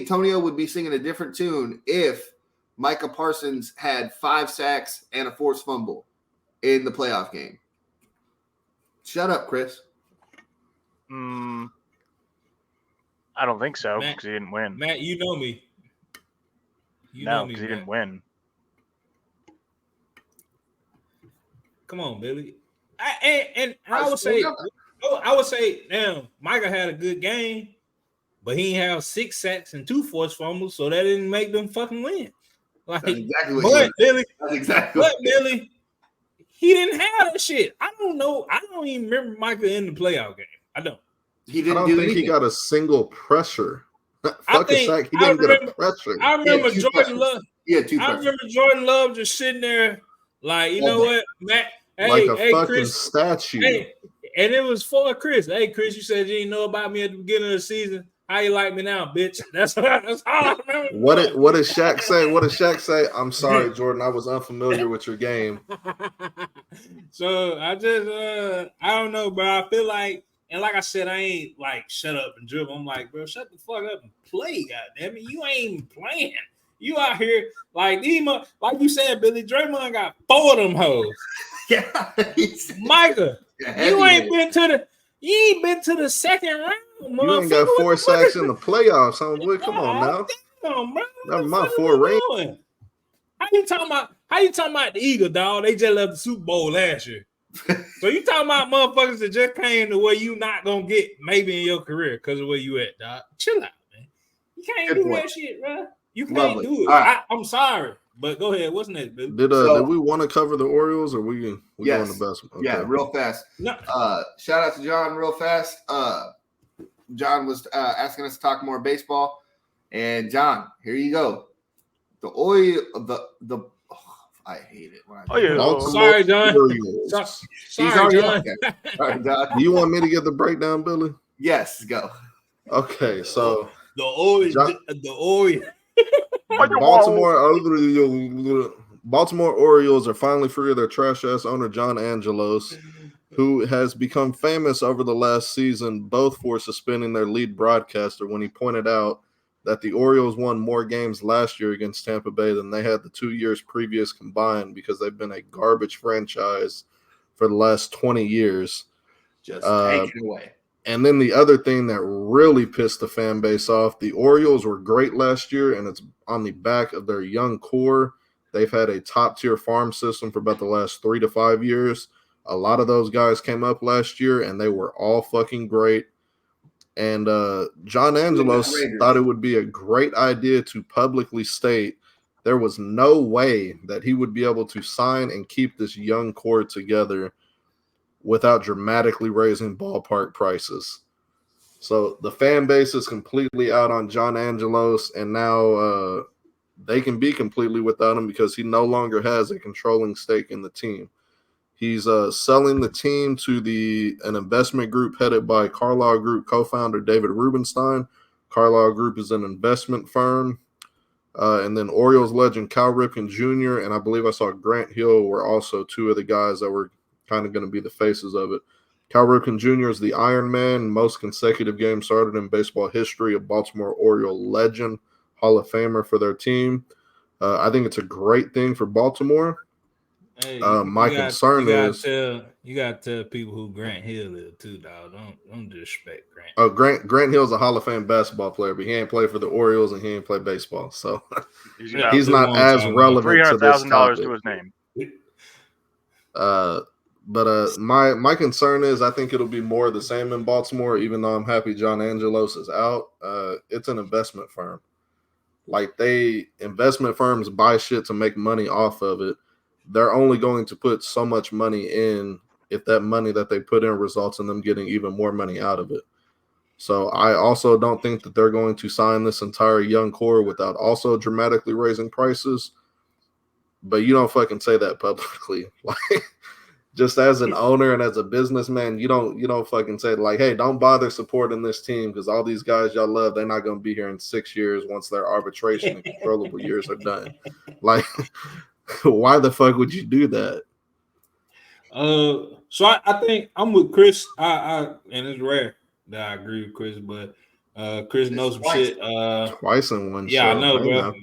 Tonio would be singing a different tune if Micah Parsons had 5 sacks and a forced fumble in the playoff game? Shut up, Chris. I don't think so because he didn't win. Matt, you know me. No, because he didn't win. Come on, Billy. I would say, damn, Micah had a good game, but he didn't have 6 sacks and 2 forced fumbles, so that didn't make them fucking win. Like, that's exactly what Billy, he didn't have that shit. I don't know. I don't even remember Micah in the playoff game. I don't. He didn't. I don't think he got a single pressure. Fuck a sack. He didn't get a pressure. I remember Jordan Love. Yeah, 2 I remember Jordan Love just sitting there, like, you know what, Matt. Like a fucking Chris, statue. Hey, and it was for Chris. Hey, Chris, you said you didn't know about me at the beginning of the season. How you like me now, bitch? That's all I remember. What did Shaq say? What did Shaq say? I'm sorry, Jordan. I was unfamiliar with your game. So I just I don't know, bro. I feel like, and like I said, I ain't like shut up and dribble. I'm like, bro, shut the fuck up and play, goddamn it. You ain't even playing. You out here like like you said, Billy Draymond got 4 of them hoes. Yeah, Micah, you ain't been to the second round. You ain't got 4 sacks in the playoffs, homeboy. Come on now. Damn, bro. Never mind 4 rings. How you talking about the Eagles, dog? They just left the Super Bowl last year. So you talking about motherfuckers that just came to where you not gonna get maybe in your career because of where you at, dog. Chill out, man. You can't do that shit, bro. You can't do it. Right. I'm sorry, but go ahead. What's next, baby? Did we want to cover the Orioles, or we yes. going the best one? Okay. Yeah, real fast. No. Shout out to John, real fast. John was asking us to talk more baseball, and John, here you go. I hate it when sorry, John. Sorry, John. Sorry, John. Do you want me to get the breakdown, Billy? Yes, go. Okay, so the Orioles. Baltimore Orioles are finally free of their trash ass owner John Angelos, who has become famous over the last season, both for suspending their lead broadcaster when he pointed out that the Orioles won more games last year against Tampa Bay than they had the 2 years previous combined because they've been a garbage franchise for the last 20 years. Just take it away. And then the other thing that really pissed the fan base off, the Orioles were great last year, and it's on the back of their young core. They've had a top-tier farm system for about the last 3 to 5 years. A lot of those guys came up last year, and they were all fucking great. And John Angelos thought it would be a great idea to publicly state there was no way that he would be able to sign and keep this young core together without dramatically raising ballpark prices. So the fan base is completely out on John Angelos, and now they can be completely without him because he no longer has a controlling stake in the team. He's selling the team to an investment group headed by Carlyle Group co-founder David Rubenstein. Carlyle Group is an investment firm. And then Orioles legend Cal Ripken Jr. and I believe I saw Grant Hill were also two of the guys that were kind of going to be the faces of it. Cal Ripken Jr. is the Iron Man, most consecutive games started in baseball history, a Baltimore Oriole legend, Hall of Famer for their team. I think it's a great thing for Baltimore. Hey, my concern is you got to tell people who Grant Hill is too, dog. Don't disrespect Grant. Oh, Grant Hill's a Hall of Fame basketball player, but he ain't played for the Orioles and he ain't played baseball, so he's not as relevant to this topic. to his name. But my concern is I think it'll be more of the same in Baltimore. Even though I'm happy John Angelos is out, it's an investment firm. Like investment firms buy shit to make money off of it. They're only going to put so much money in if that money that they put in results in them getting even more money out of it. So I also don't think that they're going to sign this entire young core without also dramatically raising prices. But you don't fucking say that publicly. Like, just as an owner and as a businessman, you don't fucking say like, hey, don't bother supporting this team because all these guys y'all love, they're not going to be here in 6 years once their arbitration and controllable years are done. Like, why the fuck would you do that? So I think I'm with Chris. I and it's rare that I agree with Chris, but Chris knows some shit. Twice in one show. Yeah, I know, bro.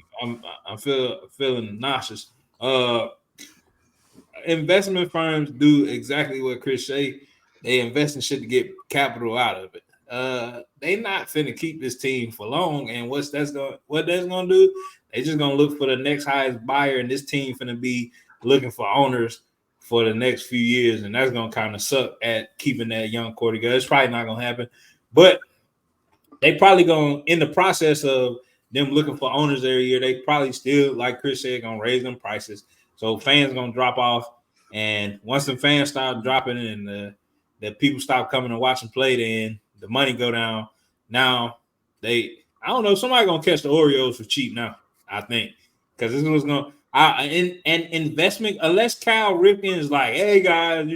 I'm feeling nauseous. Investment firms do exactly what Chris say. They invest in shit to get capital out of it. They not finna keep this team for long. And what that's gonna do? They just gonna look for the next highest buyer, and this team finna be looking for owners for the next few years, and that's gonna kind of suck at keeping that young core together. It's probably not gonna happen, but they probably gonna, in the process of them looking for owners every year, they probably still, like Chris said, gonna raise them prices. So fans gonna drop off, and once the fans start dropping and the people stop coming to watch them play, then the money go down. Now I don't know, somebody gonna catch the Orioles for cheap now, I think, because this was gonna an investment, unless Cal Ripken is like, hey guys,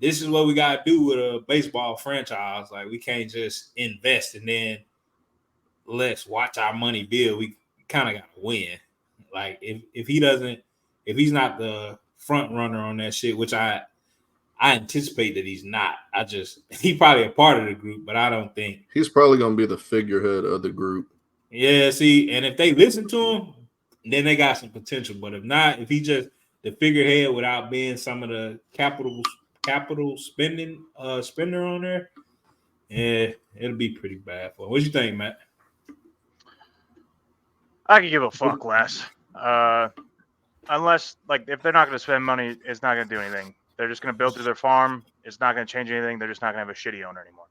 this is what we gotta do with a baseball franchise. Like, we can't just invest and then let's watch our money build. We kind of gotta win. Like, if he's not the front runner on that shit, which I anticipate that he's not. He's probably a part of the group, but I don't think he's probably gonna be the figurehead of the group. Yeah, see, and if they listen to him, then they got some potential. But if not, if he just the figurehead without being some of the capital spending spender on there, yeah, it'll be pretty bad for him. What you think, Matt? I could give a fuck less. Unless, like, if they're not going to spend money, it's not going to do anything. They're just going to build through their farm. It's not going to change anything. They're just not going to have a shitty owner anymore.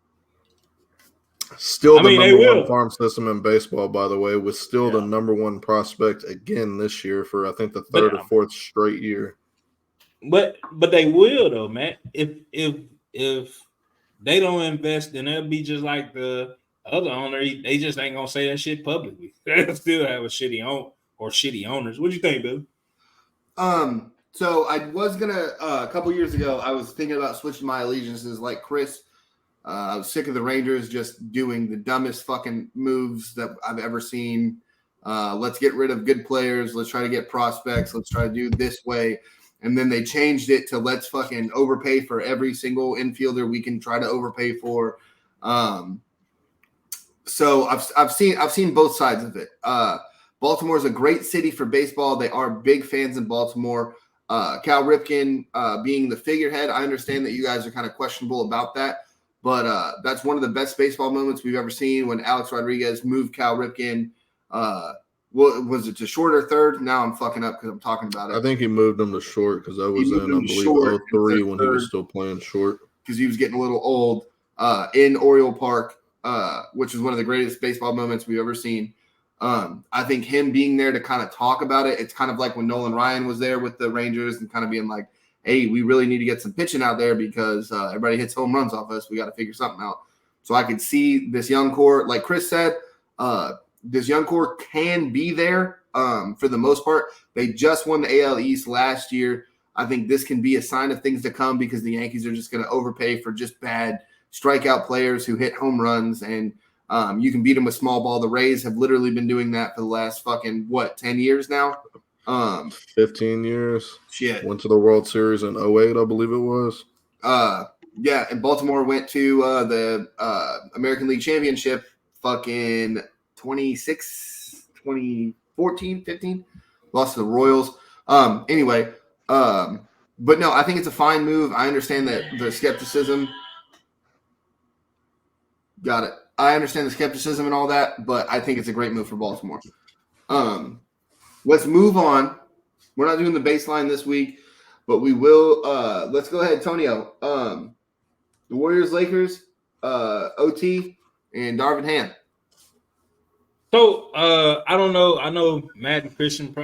Still the number one farm system in baseball, by the way, with still the number one prospect again this year for, I think, the third or fourth straight year. But they will, though, Matt. If they don't invest, then they'll be just like the other owner. They just ain't going to say that shit publicly. They'll still have a shitty owner or shitty owners. What do you think, Bill? So I was gonna a couple years ago, I was thinking about switching my allegiances like Chris. I was sick of the Rangers just doing the dumbest fucking moves that I've ever seen. Let's get rid of good players. Let's try to get prospects. Let's try to do this way. And then they changed it to let's fucking overpay for every single infielder we can try to overpay for. So I've seen both sides of it. Baltimore is a great city for baseball. They are big fans in Baltimore. Cal Ripken being the figurehead, I understand that you guys are kind of questionable about that. But that's one of the best baseball moments we've ever seen when Alex Rodriguez moved Cal Ripken. Was it to short or third? Now I'm fucking up because I'm talking about it. I think he moved him to short because that was in, I believe, 03 when he was still playing short. Because he was getting a little old in Oriole Park, which is one of the greatest baseball moments we've ever seen. I think him being there to kind of talk about it, it's kind of like when Nolan Ryan was there with the Rangers and kind of being like, hey, we really need to get some pitching out there because everybody hits home runs off us. We got to figure something out. So I could see this young core, like Chris said, this young core can be there for the most part. They just won the AL East last year. I think this can be a sign of things to come because the Yankees are just going to overpay for just bad strikeout players who hit home runs, and you can beat them with small ball. The Rays have literally been doing that for the last 10 years now? 15 years. Shit. Went to the World Series in 08, I believe it was. Yeah, and Baltimore went to the American League Championship 2014, 15. Lost to the Royals. Anyway, but no, I think it's a fine move. I understand that the skepticism. Got it. I understand the skepticism and all that, but I think it's a great move for Baltimore. Let's move on. We're not doing the baseline this week, but we will. Let's go ahead, Tonio. The Warriors, Lakers, OT, and Darvin Ham. So I don't know. I know Matt and Christian.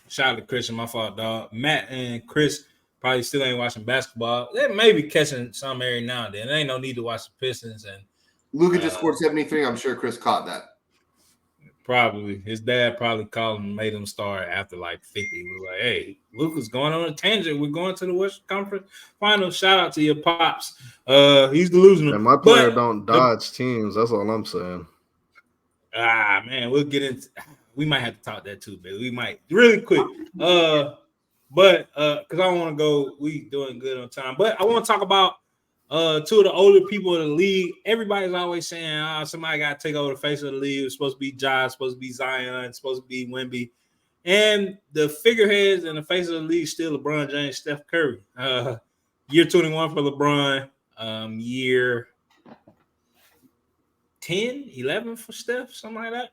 Shout out to Christian. My fault, dog. Matt and Chris probably still ain't watching basketball. They may be catching some every now and then. There ain't no need to watch the Pistons. And Luka just scored 73. I'm sure Chris caught that. Probably. His dad probably called him and made him start after like 50. He was like, hey, Luka's going on a tangent. We're going to the Western Conference Finals. Shout out to your pops. He's delusional. And my player don't dodge teams. That's all I'm saying. Man, we'll get into. We might have to talk that too, baby. We might really quick. But because I don't want to go. We doing good on time, but I want to talk about two of the older people in the league. Everybody's always saying, somebody got to take over the face of the league. It's supposed to be Ja, it's supposed to be Zion, it's supposed to be Wemby. And the figureheads in the face of the league still LeBron James, Steph Curry. Year 21 for LeBron. Year 10, 11 for Steph, something like that.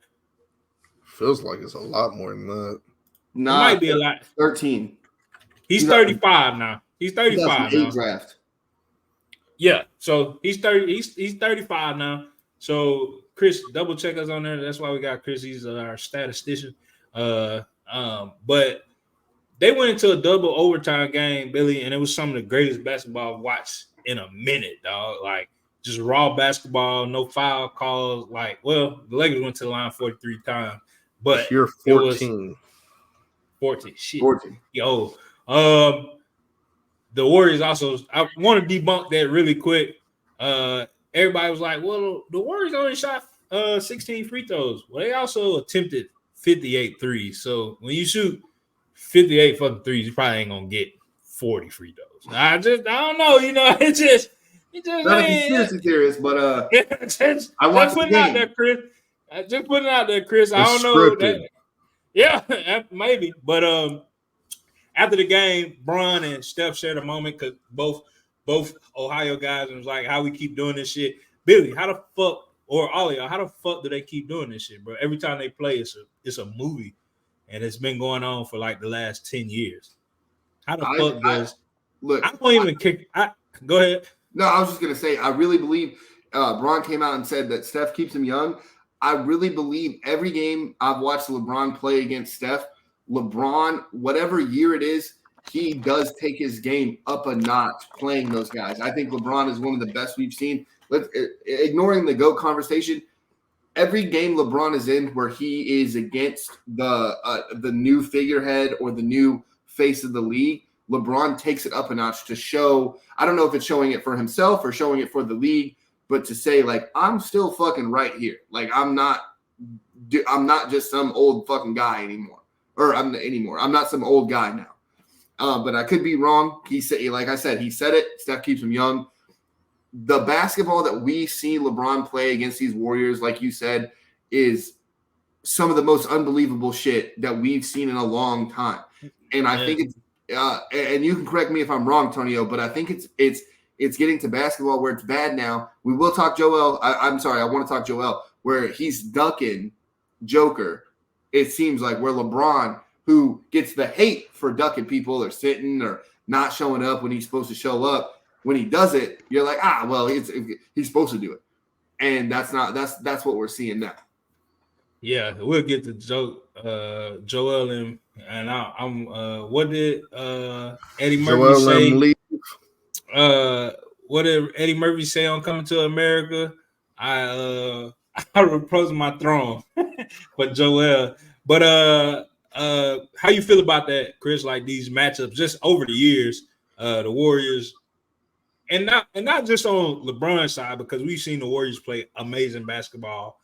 Feels like it's a lot more than that. No, it might be a lot. 13. He's 35 now. He's 35 now. Draft. Yeah, so he's 30. He's 35 now. So Chris, double check us on there. That's why we got Chris. He's our statistician. But they went into a double overtime game, Billy, and it was some of the greatest basketball I've watched in a minute, dog. Like just raw basketball, no foul calls. Like, well, the Lakers went to the line 43 times, but you're 14. 14. Shit. 14. Yo. The Warriors also, I want to debunk that really quick. Everybody was like, well, the Warriors only shot 16 free throws. Well, they also attempted 58 threes. So when you shoot 58 fucking threes, you probably ain't going to get 40 free throws. I don't know. You know, it just not a conspiracy theorist, but I watched putting out there, Chris. Just putting it out there, Chris. I don't know. That, yeah, maybe. But after the game, Bron and Steph shared a moment because both Ohio guys and was like, how we keep doing this shit. Billy, how the fuck, or all of y'all, how the fuck do they keep doing this shit, bro? Every time they play, it's a movie, and it's been going on for like the last 10 years. How the fuck does look? I don't even kick. Go ahead. No, I was just gonna say, I really believe Bron came out and said that Steph keeps him young. I really believe every game I've watched LeBron play against Steph, LeBron, whatever year it is, he does take his game up a notch playing those guys. I think LeBron is one of the best we've seen. Ignoring the GOAT conversation, every game LeBron is in where he is against the new figurehead or the new face of the league, LeBron takes it up a notch to show, I don't know if it's showing it for himself or showing it for the league, but to say, like, I'm still fucking right here. Like, I'm not just some old fucking guy anymore. I'm not some old guy now. But I could be wrong. He said, like I said, he said it. Steph keeps him young. The basketball that we see LeBron play against these Warriors, like you said, is some of the most unbelievable shit that we've seen in a long time. And I think it's and you can correct me if I'm wrong, Tonio, but I think it's it's getting to basketball where it's bad now. We will talk Joel. I'm sorry, I want to talk Joel, where he's ducking Joker. It seems like where LeBron, who gets the hate for ducking people or sitting or not showing up when he's supposed to show up, when he does it, you're like, well, he's supposed to do it. And that's what we're seeing now. Yeah, we'll get to Joel and I'm what did Eddie Murphy say? What did Eddie Murphy say on Coming to America? I repose my throne for Joel. But how you feel about that, Chris? Like these matchups just over the years, the Warriors, and not just on LeBron's side, because we've seen the Warriors play amazing basketball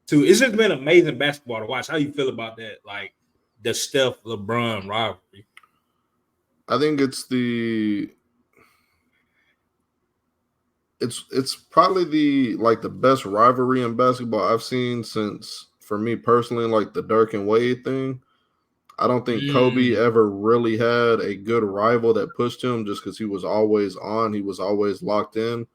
too. It's just been amazing basketball to watch. How you feel about that? Like the Steph LeBron rivalry. I think it's probably the best rivalry in basketball I've seen since, for me personally, like the Dirk and Wade thing. I don't think Kobe ever really had a good rival that pushed him, just because he was always on, he was always locked in.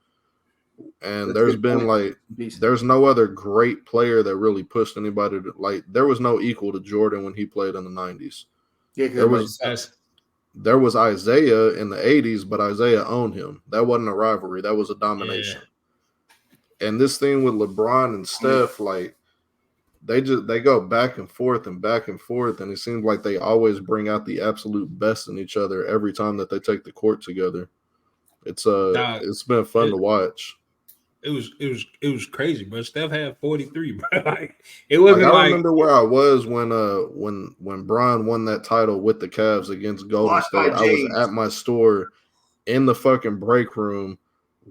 And there's no other great player that really pushed anybody there was no equal to Jordan when he played in the 90s. Yeah, there was Isaiah in the 80s, but Isaiah owned him. That wasn't a rivalry. That was a domination. Yeah. And this thing with LeBron and Steph, like they go back and forth, and it seems like they always bring out the absolute best in each other every time that they take the court together. It's been fun to watch. It was crazy, bro. Steph had 43, bro. Like it wasn't I remember where I was when Bron won that title with the Cavs against Golden State. I was at my store in the fucking break room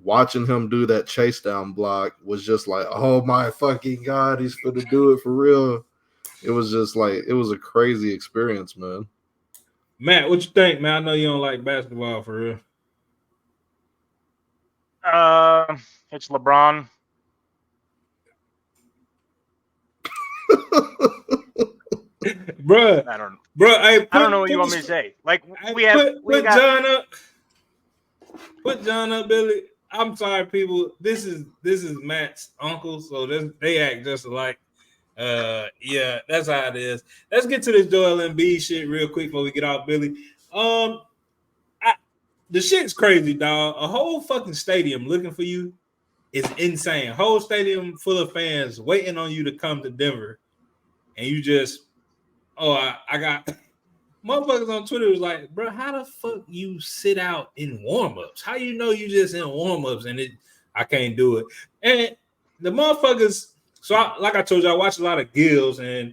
watching him do that chase down block. Was just like, oh my fucking God, he's gonna do it for real. It was just like, it was a crazy experience, man. Matt, what you think, man? I know you don't like basketball for real. It's LeBron. Bruh, I don't know. Bro, I don't know what you want me to say. Like put John up, Billy. I'm sorry, people. This is Matt's uncle, so they act just alike. Yeah, that's how it is. Let's get to this Joel Embiid shit real quick before we get off, Billy. The shit's crazy, dog. A whole fucking stadium looking for you is insane. A whole stadium full of fans waiting on you to come to Denver, and you just, I got motherfuckers on Twitter was like, bro, how the fuck you sit out in warm-ups? How you know you just in warm-ups and I can't do it? And the motherfuckers, like I told you, I watched a lot of Gil's, and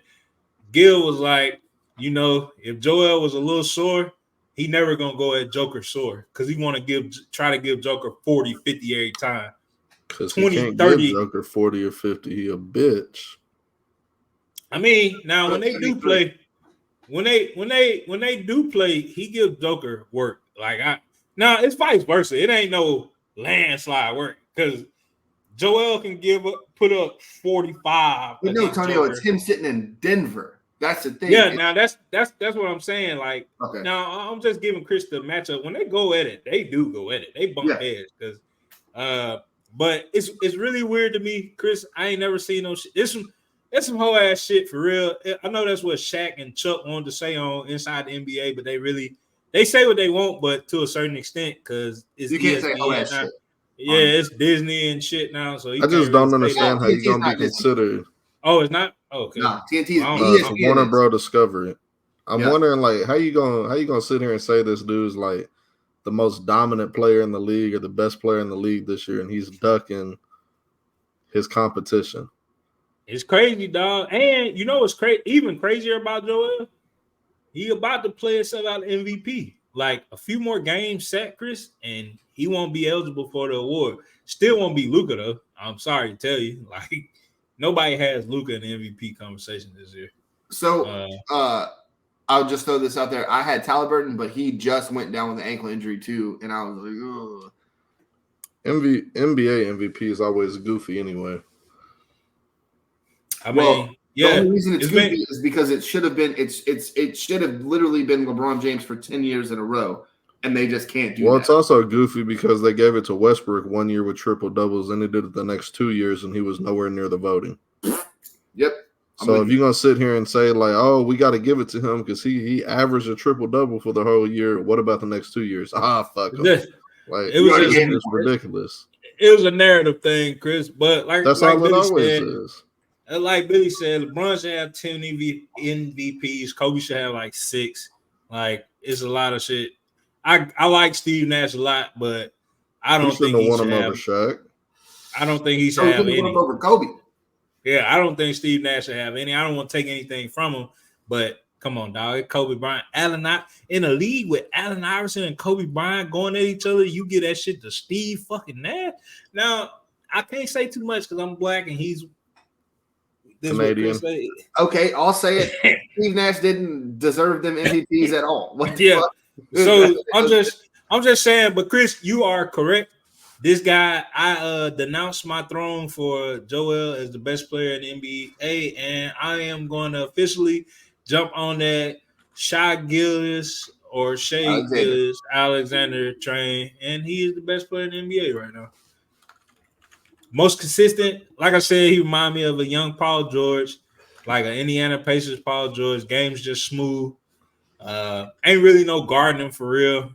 Gil was like, if Joel was a little sore, he never gonna go at Joker sore because he want to try to give Joker 40, 50 every time. Because he can't give Joker 40 or 50. He a bitch. I mean, now when they do play, when they do play, he gives Joker work. Now it's vice versa. It ain't no landslide work because Joel can put up 45. No, Antonio, it's him sitting in Denver. That's the thing. Yeah, now that's what I'm saying. Like, okay. Now I'm just giving Chris the matchup. When they go at it, they do go at it. They bump heads because, but it's really weird to me, Chris. I ain't never seen no shit. It's some whole ass shit for real. I know that's what Shaq and Chuck wanted to say on Inside the NBA, but they say what they want, but to a certain extent because it's you can't say whole ass shit. Yeah, it's Disney and shit now. So I just don't understand how you gonna be considered. Oh, it's not? Okay. No, TNT is Warner Bro. Discovery. I'm wondering, like, how you gonna sit here and say this dude's like the most dominant player in the league or the best player in the league this year, and he's ducking his competition. It's crazy, dog. And you know what's even crazier about Joel? He about to play himself out MVP. Like a few more games set, Chris, and he won't be eligible for the award. Still won't be Luka though. I'm sorry to tell you. Like nobody has Luka in the MVP conversation this year. So I'll just throw this out there. I had Halliburton, but he just went down with an ankle injury too, and I was like, ugh. NBA MVP is always goofy anyway. I mean, yeah. The only reason it's goofy is because it should have been it should have literally been LeBron James for 10 years in a row. and they just can't do Well, that. it's also goofy because they gave it to Westbrook 1 year with triple doubles, and they did it the next 2 years, and he was nowhere near the voting. Yep. So if you're gonna sit here and say like, "Oh, we got to give it to him because he averaged a triple double for the whole year," what about the next 2 years? Fuck him. Like it's ridiculous. It was a narrative thing, Chris. But that's like all Billy it always said, is. Like Billy said, LeBron should have 10 MVPs. Kobe should have like 6. Like it's a lot of shit. I like Steve Nash a lot, but I don't think he should have. Shaq. I don't think he should have any. Over Kobe. Yeah, I don't think Steve Nash should have any. I don't want to take anything from him, but come on, dog. Kobe Bryant, in a league with Allen Iverson and Kobe Bryant going at each other, you get that shit to Steve fucking Nash. Now, I can't say too much because I'm black and he's Canadian. Okay, I'll say it. Steve Nash didn't deserve them MVPs at all. Fuck? So I'm just saying, but Chris, you are correct. This guy, I denounced my throne for Joel as the best player in the NBA, and I am going to officially jump on that Shai Gilgeous or Shea Gilgeous Alexander train, and he is the best player in the NBA right now. Most consistent, like I said, he remind me of a young Paul George, like an Indiana Pacers Paul George. Game's just smooth. Ain't really no guarding him for real.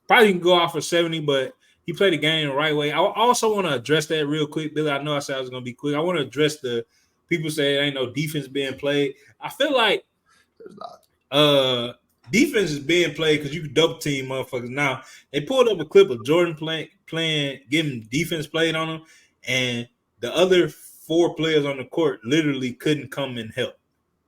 Probably can go off for 70, but he played the game the right way. I also want to address that real quick, Billy. I know I said I was going to be quick. I want to address the people say there ain't no defense being played. I feel like there's not. Defense is being played because you can double team motherfuckers. Now, they pulled up a clip of Jordan playing, getting defense played on him, and the other 4 players on the court literally couldn't come and help.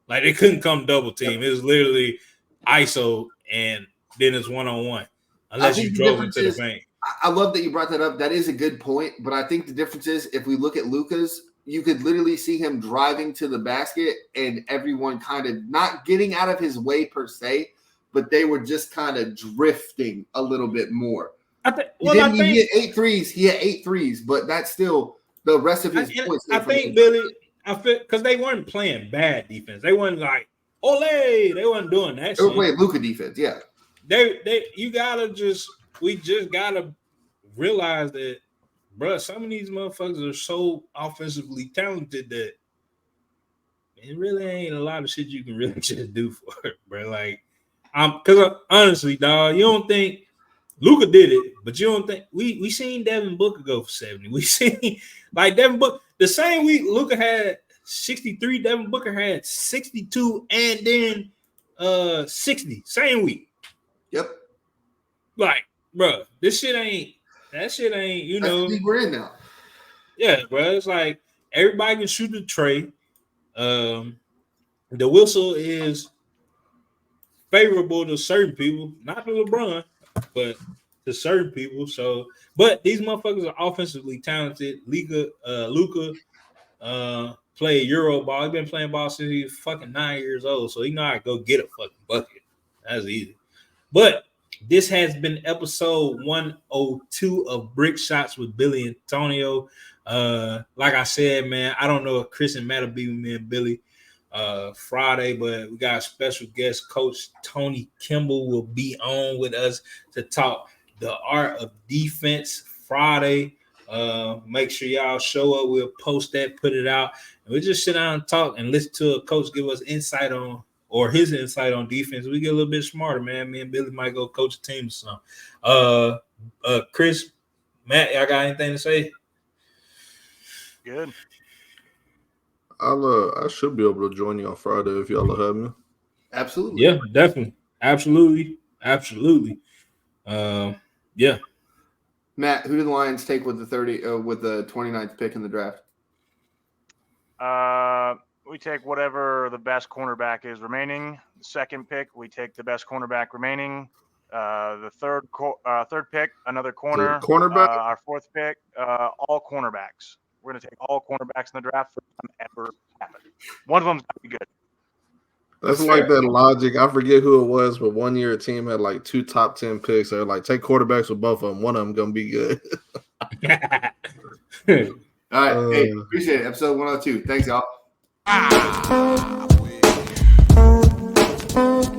Like, they couldn't come double team. It was literally ISO, and then it's one-on-one. Unless you drove into the paint. I love that you brought that up. That is a good point. But I think the difference is if we look at Luka's, you could literally see him driving to the basket and everyone kind of not getting out of his way per se, but they were just kind of drifting a little bit more. He hit 8 threes. He had 8 threes, but that's still the rest of his points. I think, Billy, because they weren't playing bad defense. They weren't like, ole. They weren't doing that shit. They were playing Luka defense, yeah. We just gotta realize that, bro, some of these motherfuckers are so offensively talented that it really ain't a lot of shit you can really just do for it, bro. Like, because honestly, dog, you don't think Luka did it, but you don't think we seen Devin Booker go for 70. We seen like Devin Booker the same week Luka had 63, Devin Booker had 62, and then 60 same week. Yep. Like, bro, that shit ain't, you know. That's we're in now. Yeah, bro. It's like everybody can shoot the tray. The whistle is favorable to certain people, not to LeBron, but to certain people. So, but these motherfuckers are offensively talented. Luka played Euro ball. He's been playing ball since he was fucking 9 years old. So he know how to go get a fucking bucket. That's easy. But this has been episode 102 of Brickshottas with Billy Antonio. Like I said, man, I don't know if Chris and Matt will be with me and Billy Friday, but we got a special guest. Coach Tony Kimball will be on with us to talk the art of defense Friday. Make sure y'all show up. We'll post that, put it out, and we'll just sit down and talk and listen to a coach give us insight on, or his insight on defense. We get a little bit smarter, man. Me and Billy might go coach a team or something. Chris, Matt, y'all got anything to say? Good. I should be able to join you on Friday if y'all will have me. Absolutely. Yeah, definitely. Absolutely. Yeah. Matt, who do the Lions take with the 29th pick in the draft? We take whatever the best cornerback is remaining. The second pick, we take the best cornerback remaining. The third pick, another corner. Cornerback? Our fourth pick, all cornerbacks. We're going to take all cornerbacks in the draft for ever happen. One of them's going to be good. That's like that logic. I forget who it was, but 1 year a team had like 2 top 10 picks. They're like, take quarterbacks with both of them. One of them going to be good. All right. Hey, appreciate it. Episode 102. Thanks, y'all.